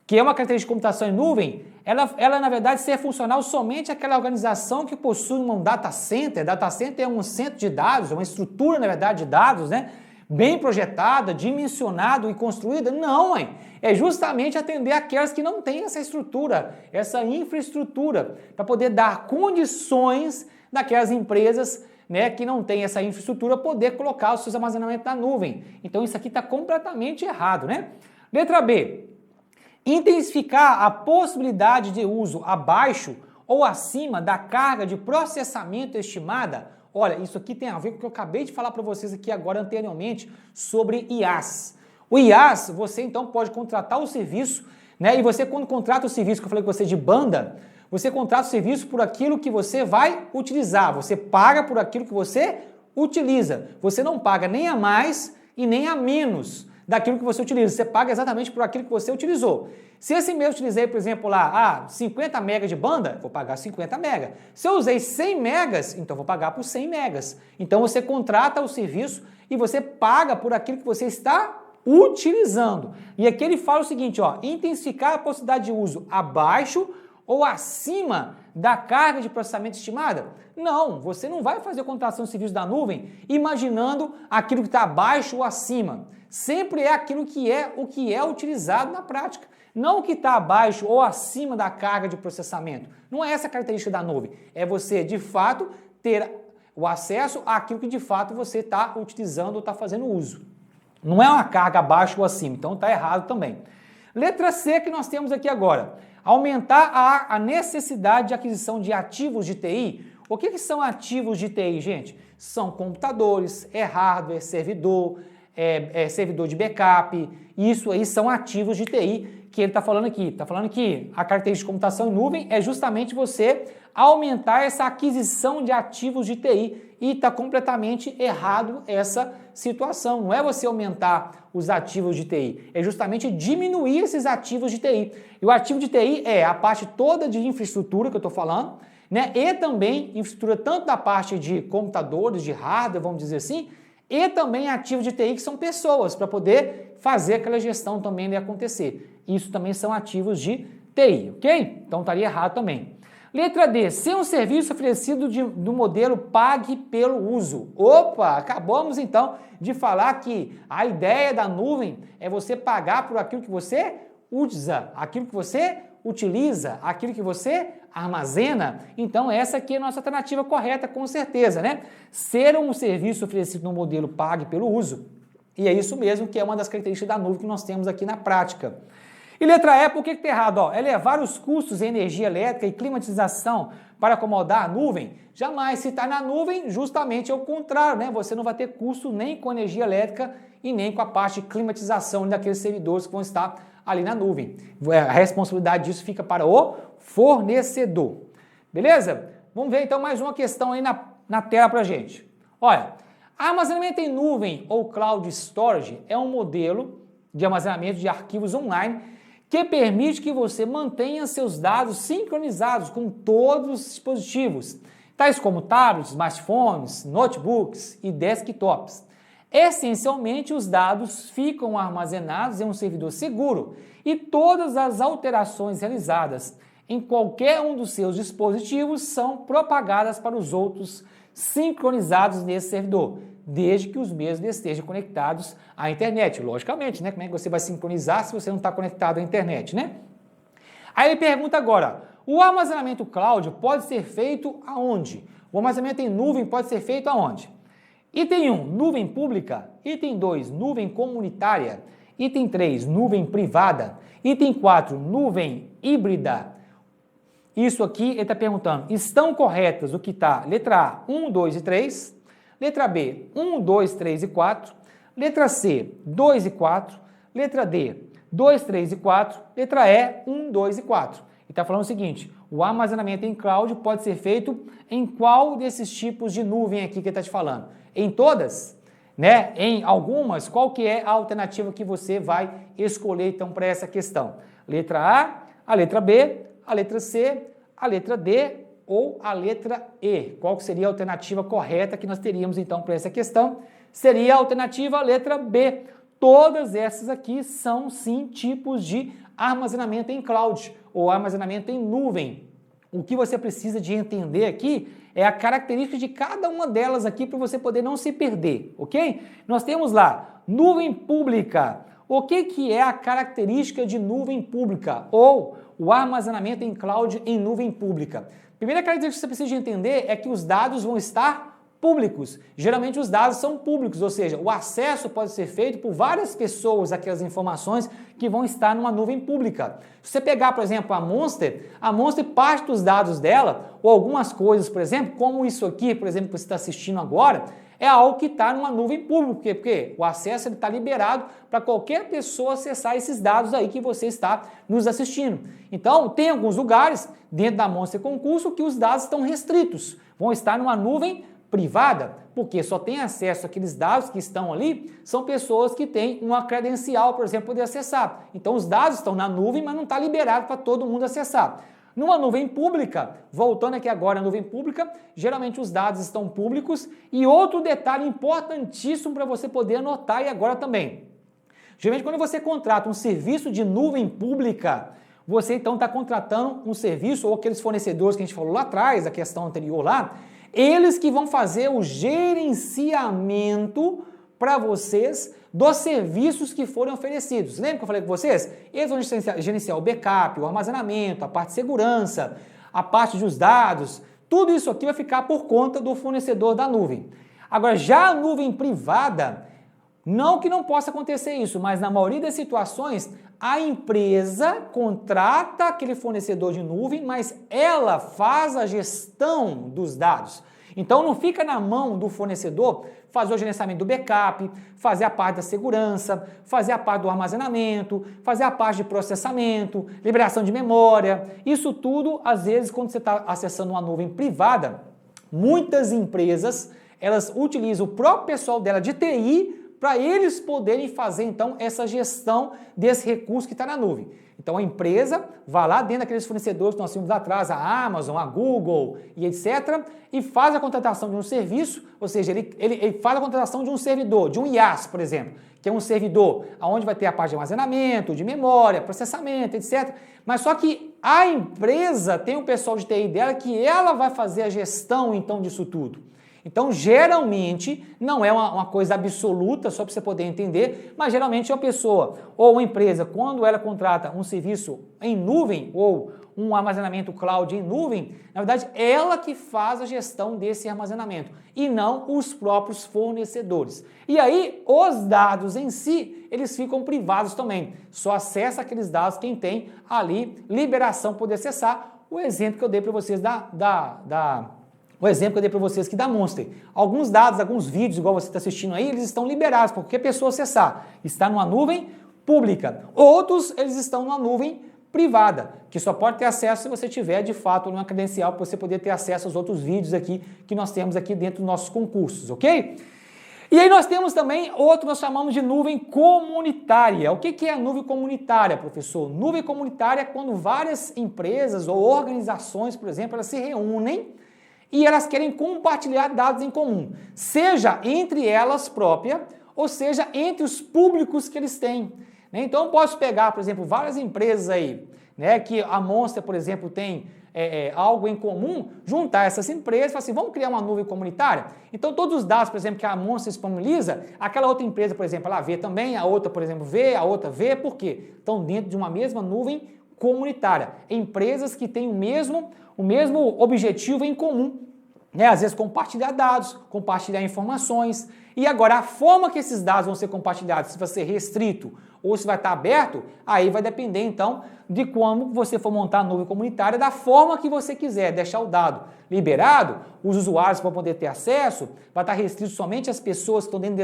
que é uma característica de computação em nuvem, ela na verdade ser funcional somente aquela organização que possui um data center. Data center é um centro de dados, uma estrutura na verdade de dados, né? Bem projetada, dimensionado e construída? Não, mãe. É justamente atender aquelas que não têm essa estrutura, essa infraestrutura, para poder dar condições daquelas empresas, né, que não têm essa infraestrutura poder colocar os seus armazenamentos na nuvem. Então isso aqui está completamente errado, né? Letra B. Intensificar a possibilidade de uso abaixo ou acima da carga de processamento estimada. Olha, isso aqui tem a ver com o que eu acabei de falar para vocês aqui agora anteriormente sobre IaaS. O IaaS, você então pode contratar o serviço, né? E você quando contrata o serviço que eu falei com você de banda, você contrata o serviço por aquilo que você vai utilizar. Você paga por aquilo que você utiliza. Você não paga nem a mais e nem a menos daquilo que você utiliza. Você paga exatamente por aquilo que você utilizou. Se esse mês eu utilizei, por exemplo, lá, 50 megas de banda, vou pagar 50 megas. Se eu usei 100 megas, então vou pagar por 100 megas. Então você contrata o serviço e você paga por aquilo que você está utilizando. E aqui ele fala o seguinte, ó, intensificar a possibilidade de uso abaixo ou acima da carga de processamento estimada? Não, você não vai fazer a contratação de serviço da nuvem imaginando aquilo que está abaixo ou acima. Sempre é aquilo que é utilizado na prática. Não o que está abaixo ou acima da carga de processamento. Não é essa a característica da nuvem. É você, de fato, ter o acesso àquilo que de fato você está utilizando ou está fazendo uso. Não é uma carga abaixo ou acima, então está errado também. Letra C que nós temos aqui agora. Aumentar a necessidade de aquisição de ativos de TI. O que são ativos de TI, gente? São computadores, hardware, servidor, servidor de backup. Isso aí são ativos de TI que ele está falando aqui. Está falando que a característica de computação em nuvem é justamente você aumentar essa aquisição de ativos de TI. E está completamente errado essa situação. Não é você aumentar os ativos de TI, é justamente diminuir esses ativos de TI. E o ativo de TI é a parte toda de infraestrutura que eu estou falando, né? E também infraestrutura tanto da parte de computadores, de hardware, vamos dizer assim, e também ativo de TI que são pessoas, para poder fazer aquela gestão também de acontecer. Isso também são ativos de TI, ok? Então estaria errado também. Letra D, ser um serviço oferecido do modelo pague pelo uso. Opa, acabamos então de falar que a ideia da nuvem é você pagar por aquilo que você usa, aquilo que você utiliza, aquilo que você armazena. Então essa aqui é a nossa alternativa correta, com certeza, né? Ser um serviço oferecido no modelo pague pelo uso. E é isso mesmo que é uma das características da nuvem que nós temos aqui na prática. E letra E, por que está errado? Ó, elevar os custos em energia elétrica e climatização para acomodar a nuvem? Jamais, se está na nuvem, justamente é o contrário, né? Você não vai ter custo nem com energia elétrica e nem com a parte de climatização daqueles servidores que vão estar ali na nuvem. A responsabilidade disso fica para o fornecedor. Beleza? Vamos ver então mais uma questão aí na tela para a gente. Olha, armazenamento em nuvem ou cloud storage é um modelo de armazenamento de arquivos online que permite que você mantenha seus dados sincronizados com todos os dispositivos, tais como tablets, smartphones, notebooks e desktops. Essencialmente, os dados ficam armazenados em um servidor seguro e todas as alterações realizadas em qualquer um dos seus dispositivos são propagadas para os outros sincronizados nesse servidor, desde que os mesmos estejam conectados à internet, logicamente, né? Como é que você vai sincronizar se você não está conectado à internet, né? Aí ele pergunta agora, o armazenamento cloud pode ser feito aonde? O armazenamento em nuvem pode ser feito aonde? Item 1, nuvem pública. Item 2, nuvem comunitária. Item 3, nuvem privada. Item 4, nuvem híbrida. Isso aqui ele está perguntando, estão corretas o que está? Letra A, 1, 2 e 3. Letra B, 1, 2, 3 e 4. Letra C, 2 e 4. Letra D, 2, 3 e 4. Letra E, 1, 2 e 4. E está falando o seguinte, o armazenamento em cloud pode ser feito em qual desses tipos de nuvem aqui que ele está te falando? Em todas? Né? Em algumas? Qual que é a alternativa que você vai escolher então para essa questão? Letra A letra B, a letra C, a letra D ou a letra E. Qual que seria a alternativa correta que nós teríamos então para essa questão? Seria a alternativa letra B. Todas essas aqui são sim tipos de armazenamento em cloud ou armazenamento em nuvem. O que você precisa de entender aqui é a característica de cada uma delas aqui para você poder não se perder, ok? Nós temos lá nuvem pública. O que é a característica de nuvem pública ou o armazenamento em cloud em nuvem pública? Primeira característica que você precisa de entender é que os dados vão estar públicos. Geralmente os dados são públicos, ou seja, o acesso pode ser feito por várias pessoas àquelas informações que vão estar numa nuvem pública. Se você pegar, por exemplo, a Monster, parte dos dados dela, ou algumas coisas, por exemplo, como isso aqui, por exemplo, que você está assistindo agora, é algo que está numa nuvem pública, porque o acesso está liberado para qualquer pessoa acessar esses dados aí que você está nos assistindo. Então, tem alguns lugares dentro da Monster Concurso que os dados estão restritos, vão estar numa nuvem privada, porque só tem acesso àqueles dados que estão ali, são pessoas que têm uma credencial, por exemplo, poder acessar. Então, os dados estão na nuvem, mas não está liberado para todo mundo acessar. Numa nuvem pública, voltando aqui agora à nuvem pública, geralmente os dados estão públicos e outro detalhe importantíssimo para você poder anotar e agora também. Geralmente quando você contrata um serviço de nuvem pública, você então está contratando um serviço ou aqueles fornecedores que a gente falou lá atrás, a questão anterior lá, eles que vão fazer o gerenciamento para vocês dos serviços que forem oferecidos. Lembra que eu falei com vocês? Eles vão gerenciar o backup, o armazenamento, a parte de segurança, a parte dos dados, Tudo isso aqui vai ficar por conta do fornecedor da nuvem. Agora, já a nuvem privada, não que não possa acontecer isso, mas na maioria das situações, a empresa contrata aquele fornecedor de nuvem, mas ela faz a gestão dos dados. Então não fica na mão do fornecedor fazer o gerenciamento do backup, fazer a parte da segurança, fazer a parte do armazenamento, fazer a parte de processamento, liberação de memória. Isso tudo, às vezes, quando você está acessando uma nuvem privada, muitas empresas, elas utilizam o próprio pessoal dela de TI para eles poderem fazer, então, essa gestão desse recurso que está na nuvem. Então, a empresa vai lá dentro daqueles fornecedores que nós tínhamos lá atrás, a Amazon, a Google e etc., e faz a contratação de um serviço, ou seja, ele faz a contratação de um servidor, de um IaaS, por exemplo, que é um servidor onde vai ter a parte de armazenamento, de memória, processamento, etc. Mas só que a empresa tem um pessoal de TI dela que ela vai fazer a gestão, então, disso tudo. Então, geralmente, não é uma coisa absoluta, só para você poder entender, mas geralmente é uma pessoa ou uma empresa, quando ela contrata um serviço em nuvem ou um armazenamento cloud em nuvem, na verdade, ela que faz a gestão desse armazenamento e não os próprios fornecedores. E aí, os dados em si, eles ficam privados também. Só acessa aqueles dados quem tem ali liberação para poder acessar. O exemplo que eu dei para vocês O exemplo que eu dei para vocês aqui da Monster. Alguns dados, alguns vídeos, igual você está assistindo aí, eles estão liberados para qualquer pessoa acessar. Está numa nuvem pública. Outros, eles estão numa nuvem privada, que só pode ter acesso se você tiver, de fato, uma credencial para você poder ter acesso aos outros vídeos aqui que nós temos aqui dentro dos nossos concursos, ok? E aí nós temos também outro que nós chamamos de nuvem comunitária. O que é a nuvem comunitária, professor? Nuvem comunitária é quando várias empresas ou organizações, por exemplo, elas se reúnem e elas querem compartilhar dados em comum, seja entre elas próprias, ou seja, entre os públicos que eles têm. Então, eu posso pegar, por exemplo, várias empresas aí, né, que a Monster, por exemplo, tem algo em comum, juntar essas empresas e falar assim, vamos criar uma nuvem comunitária? Então, todos os dados, por exemplo, que a Monster disponibiliza, aquela outra empresa, por exemplo, ela vê também, a outra, por exemplo, vê, a outra vê, por quê? Estão dentro de uma mesma nuvem comunitária. Empresas que têm o mesmo objetivo em comum, né? Às vezes compartilhar dados, compartilhar informações. E agora a forma que esses dados vão ser compartilhados, se vai ser restrito ou se vai estar aberto, aí vai depender então de como você for montar a nuvem comunitária, da forma que você quiser, deixar o dado liberado, os usuários vão poder ter acesso, vai estar restrito somente às pessoas que estão dentro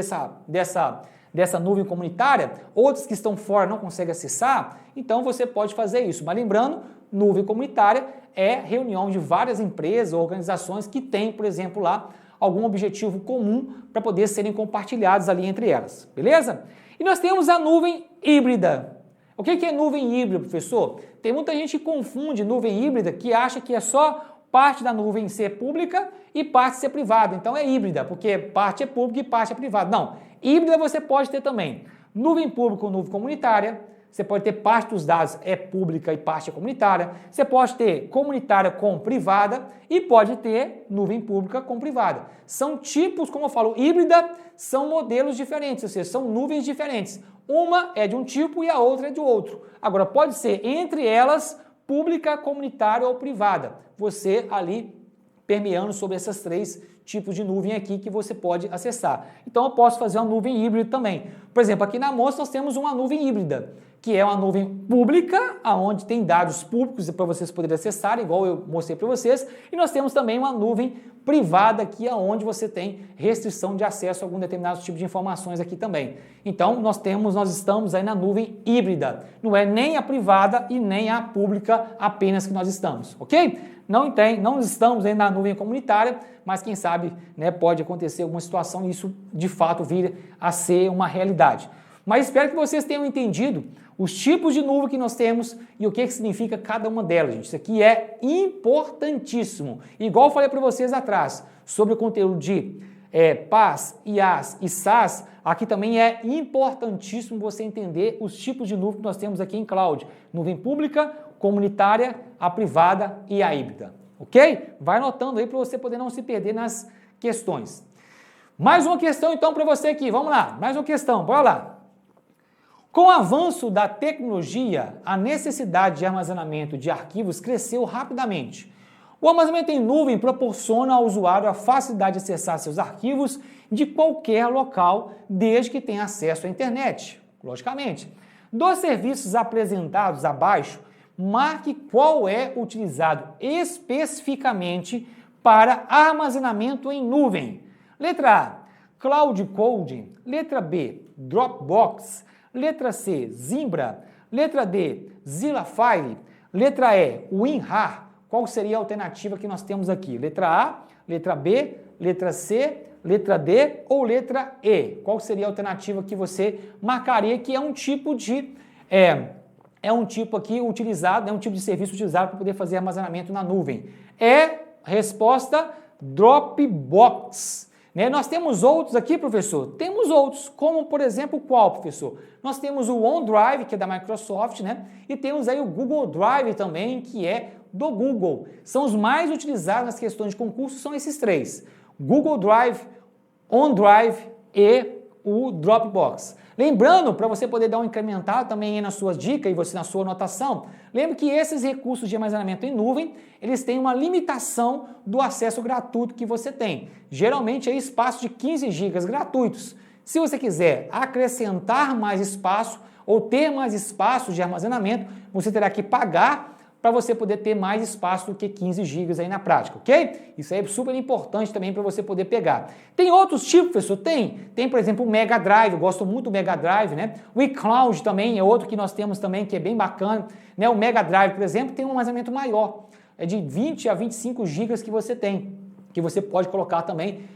dessa nuvem comunitária, outros que estão fora não conseguem acessar, então você pode fazer isso. Mas lembrando, nuvem comunitária é reunião de várias empresas ou organizações que têm, por exemplo, lá algum objetivo comum para poder serem compartilhados ali entre elas, beleza? E nós temos a nuvem híbrida. O que é nuvem híbrida, professor? Tem muita gente que confunde nuvem híbrida, que acha que é só parte da nuvem ser pública e parte ser privada. Então é híbrida, porque parte é pública e parte é privada. Não, híbrida você pode ter também nuvem pública ou nuvem comunitária. Você pode ter parte dos dados é pública e parte é comunitária. Você pode ter comunitária com privada e pode ter nuvem pública com privada. São tipos, como eu falo, híbrida, são modelos diferentes, ou seja, são nuvens diferentes. Uma é de um tipo e a outra é de outro. Agora, pode ser entre elas pública, comunitária ou privada. Você ali permeando sobre esses três tipos de nuvem aqui que você pode acessar. Então, eu posso fazer uma nuvem híbrida também. Por exemplo, aqui na Monster nós temos uma nuvem híbrida, que é uma nuvem pública, onde tem dados públicos para vocês poderem acessar, igual eu mostrei para vocês, e nós temos também uma nuvem privada aqui, onde você tem restrição de acesso a algum determinado tipo de informações aqui também. Então, nós estamos aí na nuvem híbrida, não é nem a privada e nem a pública apenas que nós estamos, ok? Não estamos aí na nuvem comunitária, mas quem sabe, né, pode acontecer alguma situação e isso de fato vir a ser uma realidade. Mas espero que vocês tenham entendido os tipos de nuvem que nós temos e o que significa cada uma delas, gente. Isso aqui é importantíssimo. Igual eu falei para vocês atrás sobre o conteúdo de PaaS, IaaS e SaaS, aqui também é importantíssimo você entender os tipos de nuvem que nós temos aqui em cloud. Nuvem pública, comunitária, a privada e a híbrida. Ok? Vai anotando aí para você poder não se perder nas questões. Mais uma questão então para você aqui. Vamos lá, mais uma questão. Bora lá. Com o avanço da tecnologia, a necessidade de armazenamento de arquivos cresceu rapidamente. O armazenamento em nuvem proporciona ao usuário a facilidade de acessar seus arquivos de qualquer local, desde que tenha acesso à internet, logicamente. Dos serviços apresentados abaixo, marque qual é utilizado especificamente para armazenamento em nuvem. Letra A, Cloud Code. Letra B, Dropbox. Letra C, Zimbra. Letra D, Zillafile. Letra E, WinRAR. Qual seria a alternativa que nós temos aqui? Letra A, letra B, letra C, letra D ou letra E? Qual seria a alternativa que você marcaria que é um tipo de um tipo aqui utilizado, é um tipo de serviço utilizado para poder fazer armazenamento na nuvem? É resposta Dropbox. Né? Nós temos outros aqui, professor? Temos outros, como por exemplo qual, professor? Nós temos o OneDrive, que é da Microsoft, né? E temos aí o Google Drive também, que é do Google. São os mais utilizados nas questões de concurso, são esses três: Google Drive, OneDrive e o Dropbox. Lembrando, para você poder dar um incrementado também aí nas suas dicas e você na sua anotação, lembre que esses recursos de armazenamento em nuvem, eles têm uma limitação do acesso gratuito que você tem. Geralmente é espaço de 15 GB gratuitos. Se você quiser acrescentar mais espaço ou ter mais espaço de armazenamento, você terá que pagar para você poder ter mais espaço do que 15 GB aí na prática, ok? Isso aí é super importante também para você poder pegar. Tem outros tipos, professor? Tem, por exemplo, o Mega Drive, eu gosto muito do Mega Drive, né? O iCloud também é outro que nós temos também, que é bem bacana, né? O Mega Drive, por exemplo, tem um armazenamento maior, é de 20 a 25 GB que você tem, que você pode colocar também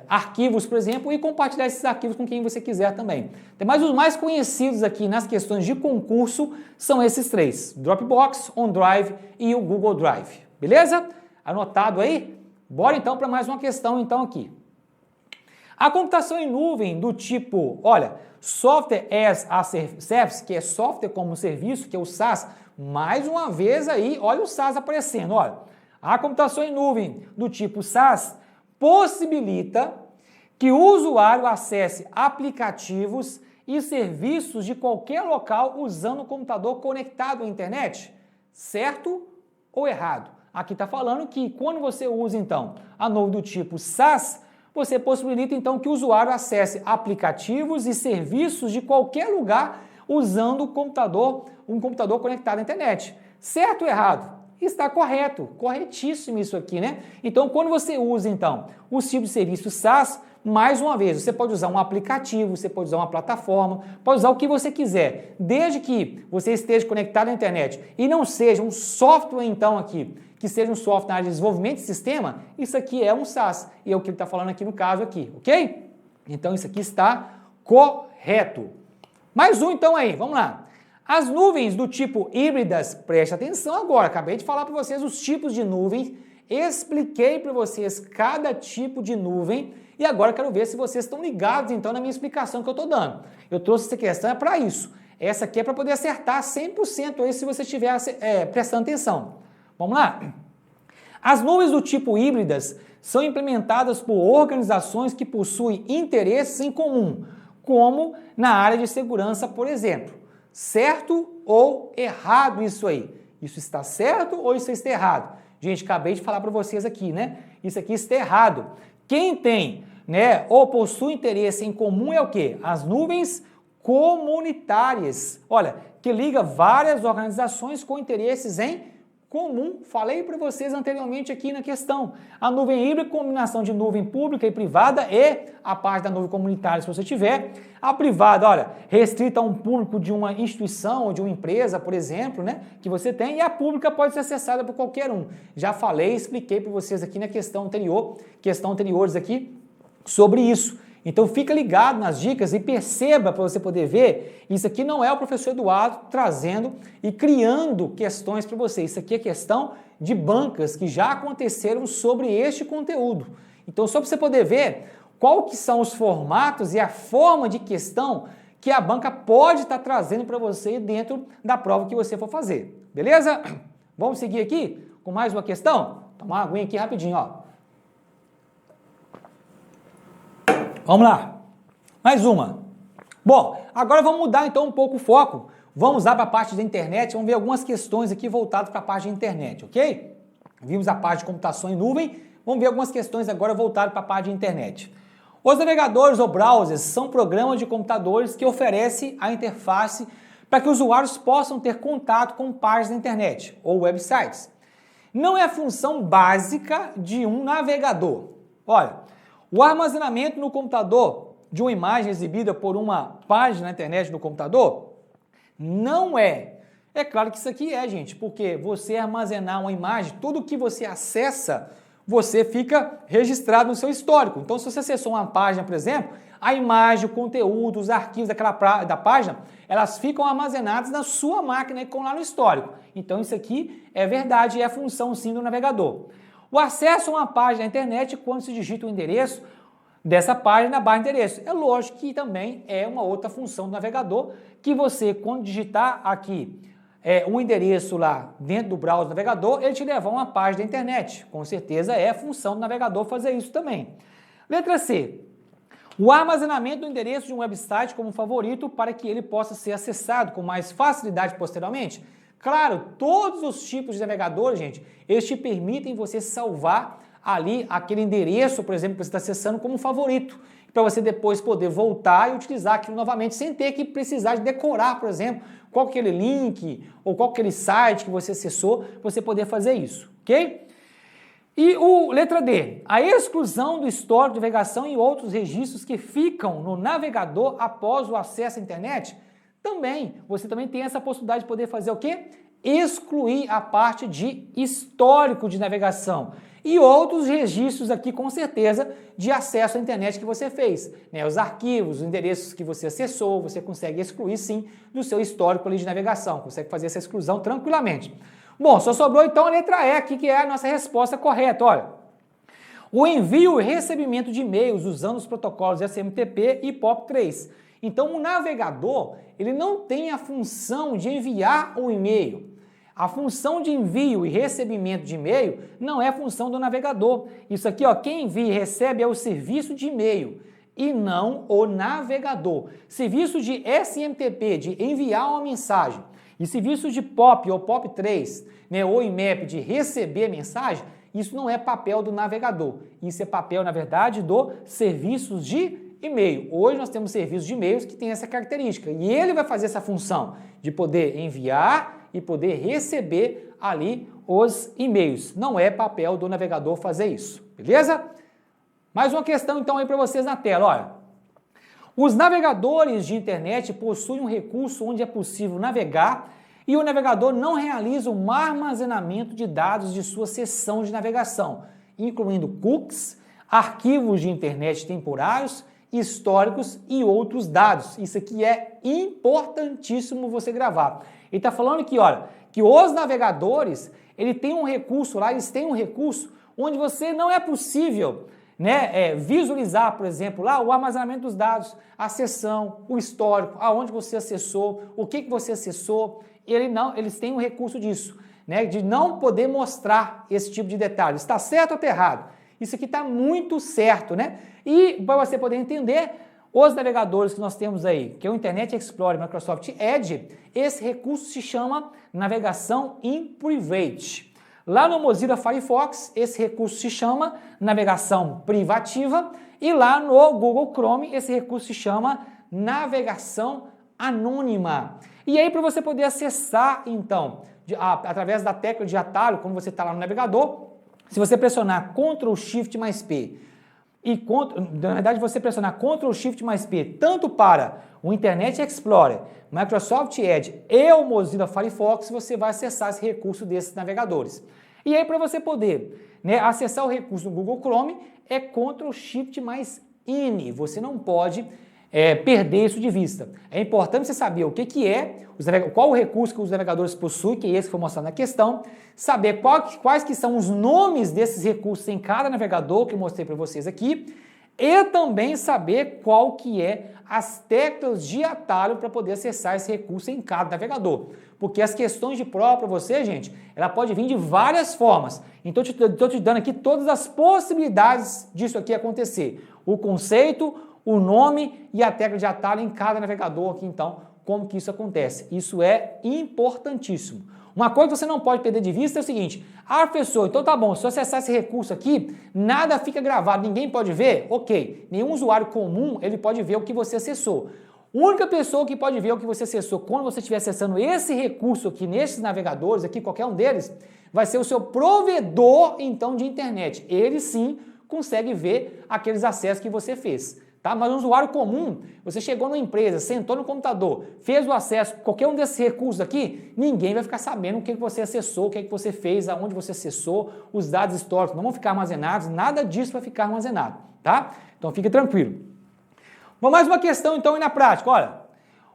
arquivos, por exemplo, e compartilhar esses arquivos com quem você quiser também. Mas os mais conhecidos aqui nas questões de concurso são esses três: Dropbox, OneDrive e o Google Drive. Beleza? Anotado aí? Bora então para mais uma questão então aqui. A computação em nuvem do tipo, olha, Software as a Service, que é software como serviço, que é o SaaS, mais uma vez aí, olha o SaaS aparecendo, olha. A computação em nuvem do tipo SaaS possibilita que o usuário acesse aplicativos e serviços de qualquer local usando o computador conectado à internet. Certo ou errado? Aqui está falando que quando você usa, então, a nuvem do tipo SaaS, você possibilita, então, que o usuário acesse aplicativos e serviços de qualquer lugar usando um computador conectado à internet. Certo ou errado? Está correto, corretíssimo isso aqui, né? Então, quando você usa, então, os tipos de serviço SaaS, mais uma vez, você pode usar um aplicativo, você pode usar uma plataforma, pode usar o que você quiser, desde que você esteja conectado à internet e não seja um software, então, aqui, que seja um software na área de desenvolvimento de sistema, isso aqui é um SaaS, e é o que ele está falando aqui no caso aqui, ok? Então, isso aqui está correto. Mais um, então, aí, vamos lá. As nuvens do tipo híbridas, preste atenção agora, acabei de falar para vocês os tipos de nuvens, expliquei para vocês cada tipo de nuvem e agora quero ver se vocês estão ligados então na minha explicação que eu estou dando. Eu trouxe essa questão para isso, essa aqui é para poder acertar 100% aí se você estiver prestando atenção. Vamos lá? As nuvens do tipo híbridas são implementadas por organizações que possuem interesses em comum, como na área de segurança, por exemplo. Certo ou errado isso aí? Isso está certo ou isso está errado? Gente, acabei de falar para vocês aqui, né? Isso aqui está errado. Quem tem, né, ou possui interesse em comum é o quê? As nuvens comunitárias. Olha, que liga várias organizações com interesses em comum. Falei para vocês anteriormente aqui na questão. A nuvem híbrida, combinação de nuvem pública e privada e a parte da nuvem comunitária, se você tiver. A privada, olha, restrita a um público de uma instituição ou de uma empresa, por exemplo, né, que você tem, e a pública pode ser acessada por qualquer um. Já falei, expliquei para vocês aqui na questão anteriores aqui sobre isso. Então fica ligado nas dicas e perceba para você poder ver, isso aqui não é o professor Eduardo trazendo e criando questões para você, isso aqui é questão de bancas que já aconteceram sobre este conteúdo. Então só para você poder ver qual que são os formatos e a forma de questão que a banca pode estar trazendo para você dentro da prova que você for fazer, beleza? Vamos seguir aqui com mais uma questão? Tomar uma aguinha aqui rapidinho, ó. Vamos lá, mais uma. Bom, agora vamos mudar então um pouco o foco. Vamos lá para a parte da internet, vamos ver algumas questões aqui voltadas para a parte da internet, ok? vimos a parte de computação em nuvem, vamos ver algumas questões agora voltadas para a parte de internet. Os navegadores ou browsers são programas de computadores que oferecem a interface para que usuários possam ter contato com páginas da internet ou websites. Não é a função básica de um navegador. Olha, o armazenamento no computador de uma imagem exibida por uma página na internet no computador não é. É claro que isso aqui é, gente, porque você armazenar uma imagem, tudo que você acessa, você fica registrado no seu histórico. Então, se você acessou uma página, por exemplo, a imagem, o conteúdo, os arquivos da página, elas ficam armazenadas na sua máquina e com lá no histórico. Então, isso aqui é verdade e é função sim do navegador. O acesso a uma página na internet, quando se digita o endereço dessa página na barra de endereço. É lógico que também é uma outra função do navegador, que você, quando digitar aqui um endereço lá dentro do browser do navegador, ele te leva a uma página da internet. Com certeza é função do navegador fazer isso também. Letra C. O armazenamento do endereço de um website como favorito para que ele possa ser acessado com mais facilidade posteriormente. Claro, todos os tipos de navegadores, gente, eles te permitem você salvar ali aquele endereço, por exemplo, que você está acessando como favorito, para você depois poder voltar e utilizar aquilo novamente, sem ter que precisar de decorar, por exemplo, qual aquele link ou qual aquele site que você acessou, você poder fazer isso, ok? E letra D, a exclusão do histórico de navegação e outros registros que ficam no navegador após o acesso à internet, também, você também tem essa possibilidade de poder fazer o quê? Excluir a parte de histórico de navegação e outros registros aqui, com certeza, de acesso à internet que você fez, né? Os arquivos, os endereços que você acessou, você consegue excluir sim do seu histórico ali de navegação, consegue fazer essa exclusão tranquilamente. Bom, só sobrou então a letra E aqui, que é a nossa resposta correta, olha. O envio e recebimento de e-mails usando os protocolos SMTP e POP3. Então, o navegador, ele não tem a função de enviar o e-mail. A função de envio e recebimento de e-mail não é função do navegador. Isso aqui, ó, quem envia e recebe é o serviço de e-mail e não o navegador. Serviço de SMTP, de enviar uma mensagem, e serviço de POP ou POP3, né, ou IMAP, de receber mensagem, isso não é papel do navegador. Isso é papel, na verdade, do serviços de e-mail. Hoje nós temos serviços de e-mails que têm essa característica e ele vai fazer essa função de poder enviar e poder receber ali os e-mails. Não é papel do navegador fazer isso, beleza? Mais uma questão então aí para vocês na tela, olha. Os navegadores de internet possuem um recurso onde é possível navegar e o navegador não realiza um armazenamento de dados de sua seção de navegação, incluindo cookies, arquivos de internet temporários, históricos e outros dados. Isso aqui é importantíssimo você gravar. Ele está falando aqui, olha, que os navegadores, eles têm um recurso onde você não é possível, né, visualizar, por exemplo, lá o armazenamento dos dados, a seção, o histórico, aonde você acessou, o que você acessou. Eles têm um recurso disso, né, de não poder mostrar esse tipo de detalhe. Está certo ou está errado? Isso aqui está muito certo, né? E para você poder entender, os navegadores que nós temos aí, que é o Internet Explorer, Microsoft Edge, esse recurso se chama navegação in private. Lá no Mozilla Firefox, esse recurso se chama navegação privativa e lá no Google Chrome, esse recurso se chama navegação anônima. E aí, para você poder acessar, então, através da tecla de atalho, quando você está lá no navegador, se você pressionar Ctrl Shift mais P na verdade, você pressionar Ctrl Shift mais P tanto para o Internet Explorer, Microsoft Edge e o Mozilla Firefox, você vai acessar esse recurso desses navegadores. E aí, para você poder, né, acessar o recurso no Google Chrome, é Ctrl Shift mais N. Você não pode perder isso de vista. É importante você saber o que é, qual o recurso que os navegadores possuem, que é esse que foi mostrado na questão, saber quais que são os nomes desses recursos em cada navegador, que eu mostrei para vocês aqui, e também saber qual que é as teclas de atalho para poder acessar esse recurso em cada navegador. Porque as questões de prova para você, gente, ela pode vir de várias formas. Então, estou te dando aqui todas as possibilidades disso aqui acontecer. O conceito, o nome e a tecla de atalho em cada navegador aqui, então, como que isso acontece. Isso é importantíssimo. Uma coisa que você não pode perder de vista é o seguinte: professor, então tá bom, se eu acessar esse recurso aqui, nada fica gravado, ninguém pode ver? Ok, nenhum usuário comum ele pode ver o que você acessou. A única pessoa que pode ver o que você acessou quando você estiver acessando esse recurso aqui, nesses navegadores aqui, qualquer um deles, vai ser o seu provedor, então, de internet. Ele sim consegue ver aqueles acessos que você fez. Tá? Mas um usuário comum, você chegou numa empresa, sentou no computador, fez o acesso, qualquer um desses recursos aqui, ninguém vai ficar sabendo o que você acessou, o que você fez, aonde você acessou, os dados históricos não vão ficar armazenados, nada disso vai ficar armazenado, tá? Então fique tranquilo. Vamos mais uma questão então aí na prática, olha.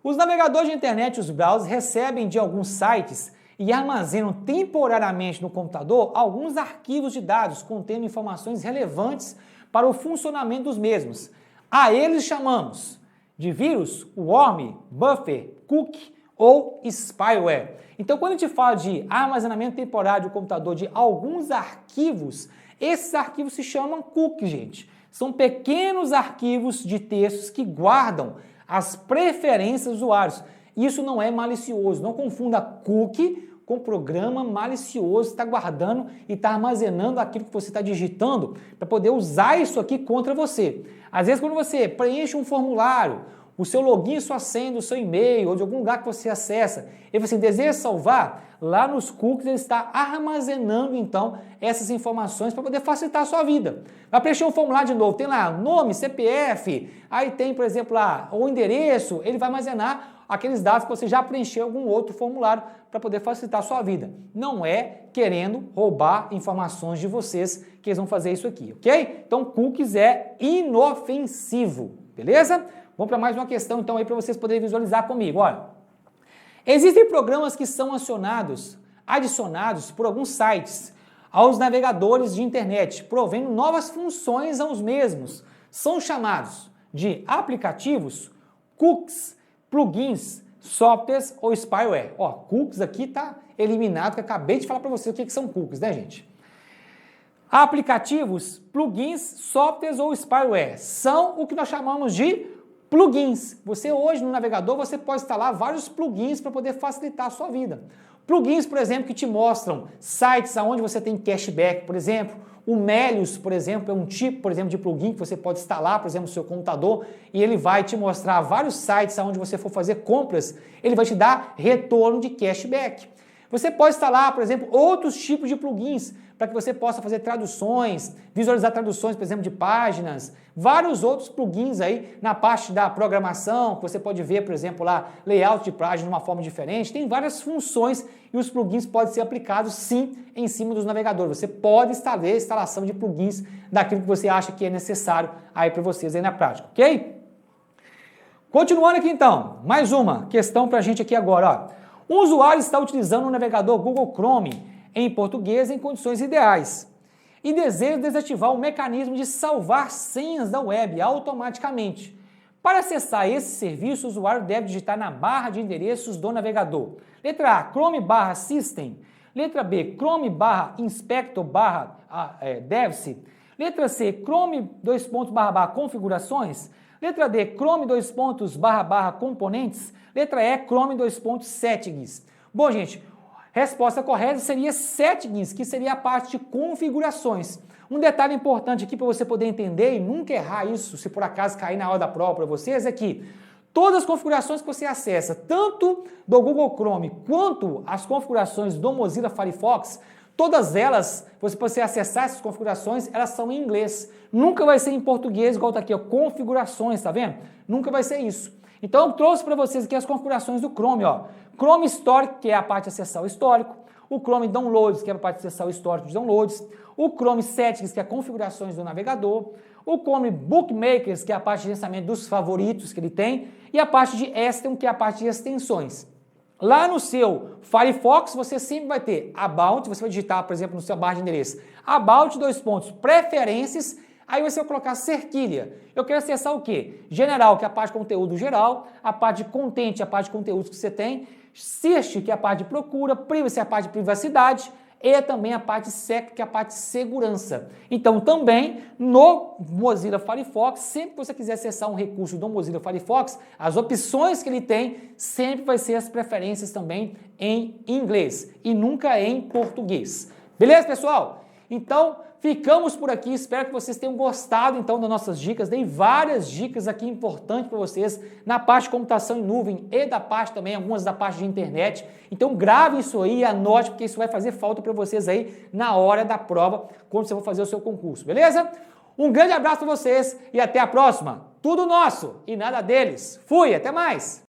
Os navegadores de internet, os browsers, recebem de alguns sites e armazenam temporariamente no computador alguns arquivos de dados contendo informações relevantes para o funcionamento dos mesmos. A eles chamamos de vírus, worm, buffer, cookie ou spyware. Então, quando a gente fala de armazenamento temporário do computador de alguns arquivos, esses arquivos se chamam cookies, gente. São pequenos arquivos de textos que guardam as preferências dos usuários. Isso não é malicioso, não confunda cookie com programa malicioso, está guardando e está armazenando aquilo que você está digitando para poder usar isso aqui contra você. Às vezes, quando você preenche um formulário, o seu login, sua senha do seu e-mail ou de algum lugar que você acessa, e você deseja salvar, lá nos cookies ele está armazenando então essas informações para poder facilitar a sua vida. Vai preencher um formulário de novo, tem lá nome, CPF, aí tem, por exemplo, lá o endereço, ele vai armazenar aqueles dados que você já preencheu em algum outro formulário para poder facilitar a sua vida. Não é querendo roubar informações de vocês que eles vão fazer isso aqui, ok? Então, cookies é inofensivo, beleza? Vamos para mais uma questão então aí para vocês poderem visualizar comigo, olha. Existem programas que são adicionados por alguns sites aos navegadores de internet, provendo novas funções aos mesmos. São chamados de aplicativos, cookies, plugins, softwares ou spyware. Ó, cookies aqui está eliminado, que eu acabei de falar para vocês o que são cookies, né, gente? Aplicativos, plugins, softwares ou spyware são o que nós chamamos de plugins. Você hoje no navegador você pode instalar vários plugins para poder facilitar a sua vida. Plugins, por exemplo, que te mostram sites onde você tem cashback, por exemplo. O Melius, por exemplo, é um tipo, por exemplo, de plugin que você pode instalar, por exemplo, no seu computador e ele vai te mostrar vários sites onde você for fazer compras, ele vai te dar retorno de cashback. Você pode instalar, por exemplo, outros tipos de plugins para que você possa fazer traduções, visualizar traduções, por exemplo, de páginas, vários outros plugins aí na parte da programação, que você pode ver, por exemplo, lá, layout de página de uma forma diferente. Tem várias funções e os plugins podem ser aplicados, sim, em cima dos navegadores. Você pode fazer a instalação de plugins daquilo que você acha que é necessário aí para vocês aí na prática, ok? Continuando aqui então, mais uma questão para a gente aqui agora, ó. Um usuário está utilizando o navegador Google Chrome em português em condições ideais e deseja desativar o mecanismo de salvar senhas da web automaticamente. Para acessar esse serviço, o usuário deve digitar na barra de endereços do navegador. Letra A, Chrome/System. Letra B, Chrome/Inspector/Device. Letra C, Chrome:/configurações. Letra D, Chrome:/componentes. Letra E, Chrome:/settings. Bom, gente, resposta correta seria settings, que seria a parte de configurações. Um detalhe importante aqui para você poder entender e nunca errar isso, se por acaso cair na hora da prova para vocês, é que todas as configurações que você acessa, tanto do Google Chrome quanto as configurações do Mozilla Firefox, todas elas, você acessar essas configurações, elas são em inglês. Nunca vai ser em português, igual está aqui, ó, configurações, tá vendo? Nunca vai ser isso. Então eu trouxe para vocês aqui as configurações do Chrome, ó. Chrome Store, que é a parte de acessar o histórico. O Chrome Downloads, que é a parte de acessar o histórico de downloads. O Chrome Settings, que é configurações do navegador. O Chrome Bookmakers, que é a parte de gerenciamento dos favoritos que ele tem. E a parte de Extension, que é a parte de extensões. Lá no seu Firefox, você sempre vai ter About, você vai digitar, por exemplo, no seu barra de endereço, About, preferências, aí você vai colocar cerquilha. Eu quero acessar o quê? General, que é a parte de conteúdo geral, a parte de content, a parte de conteúdos que você tem, search, que é a parte de procura, privacy, a parte de privacidade, e também a parte SEC, que é a parte de segurança. Então, também no Mozilla Firefox, sempre que você quiser acessar um recurso do Mozilla Firefox, as opções que ele tem sempre vai ser as preferências também em inglês e nunca em português. Beleza, pessoal? Então, ficamos por aqui, espero que vocês tenham gostado então das nossas dicas, dei várias dicas aqui importantes para vocês na parte de computação em nuvem e da parte também, algumas da parte de internet, então grave isso aí e anote, porque isso vai fazer falta para vocês aí na hora da prova, quando você for fazer o seu concurso, beleza? Um grande abraço para vocês e até a próxima, tudo nosso e nada deles, fui, até mais!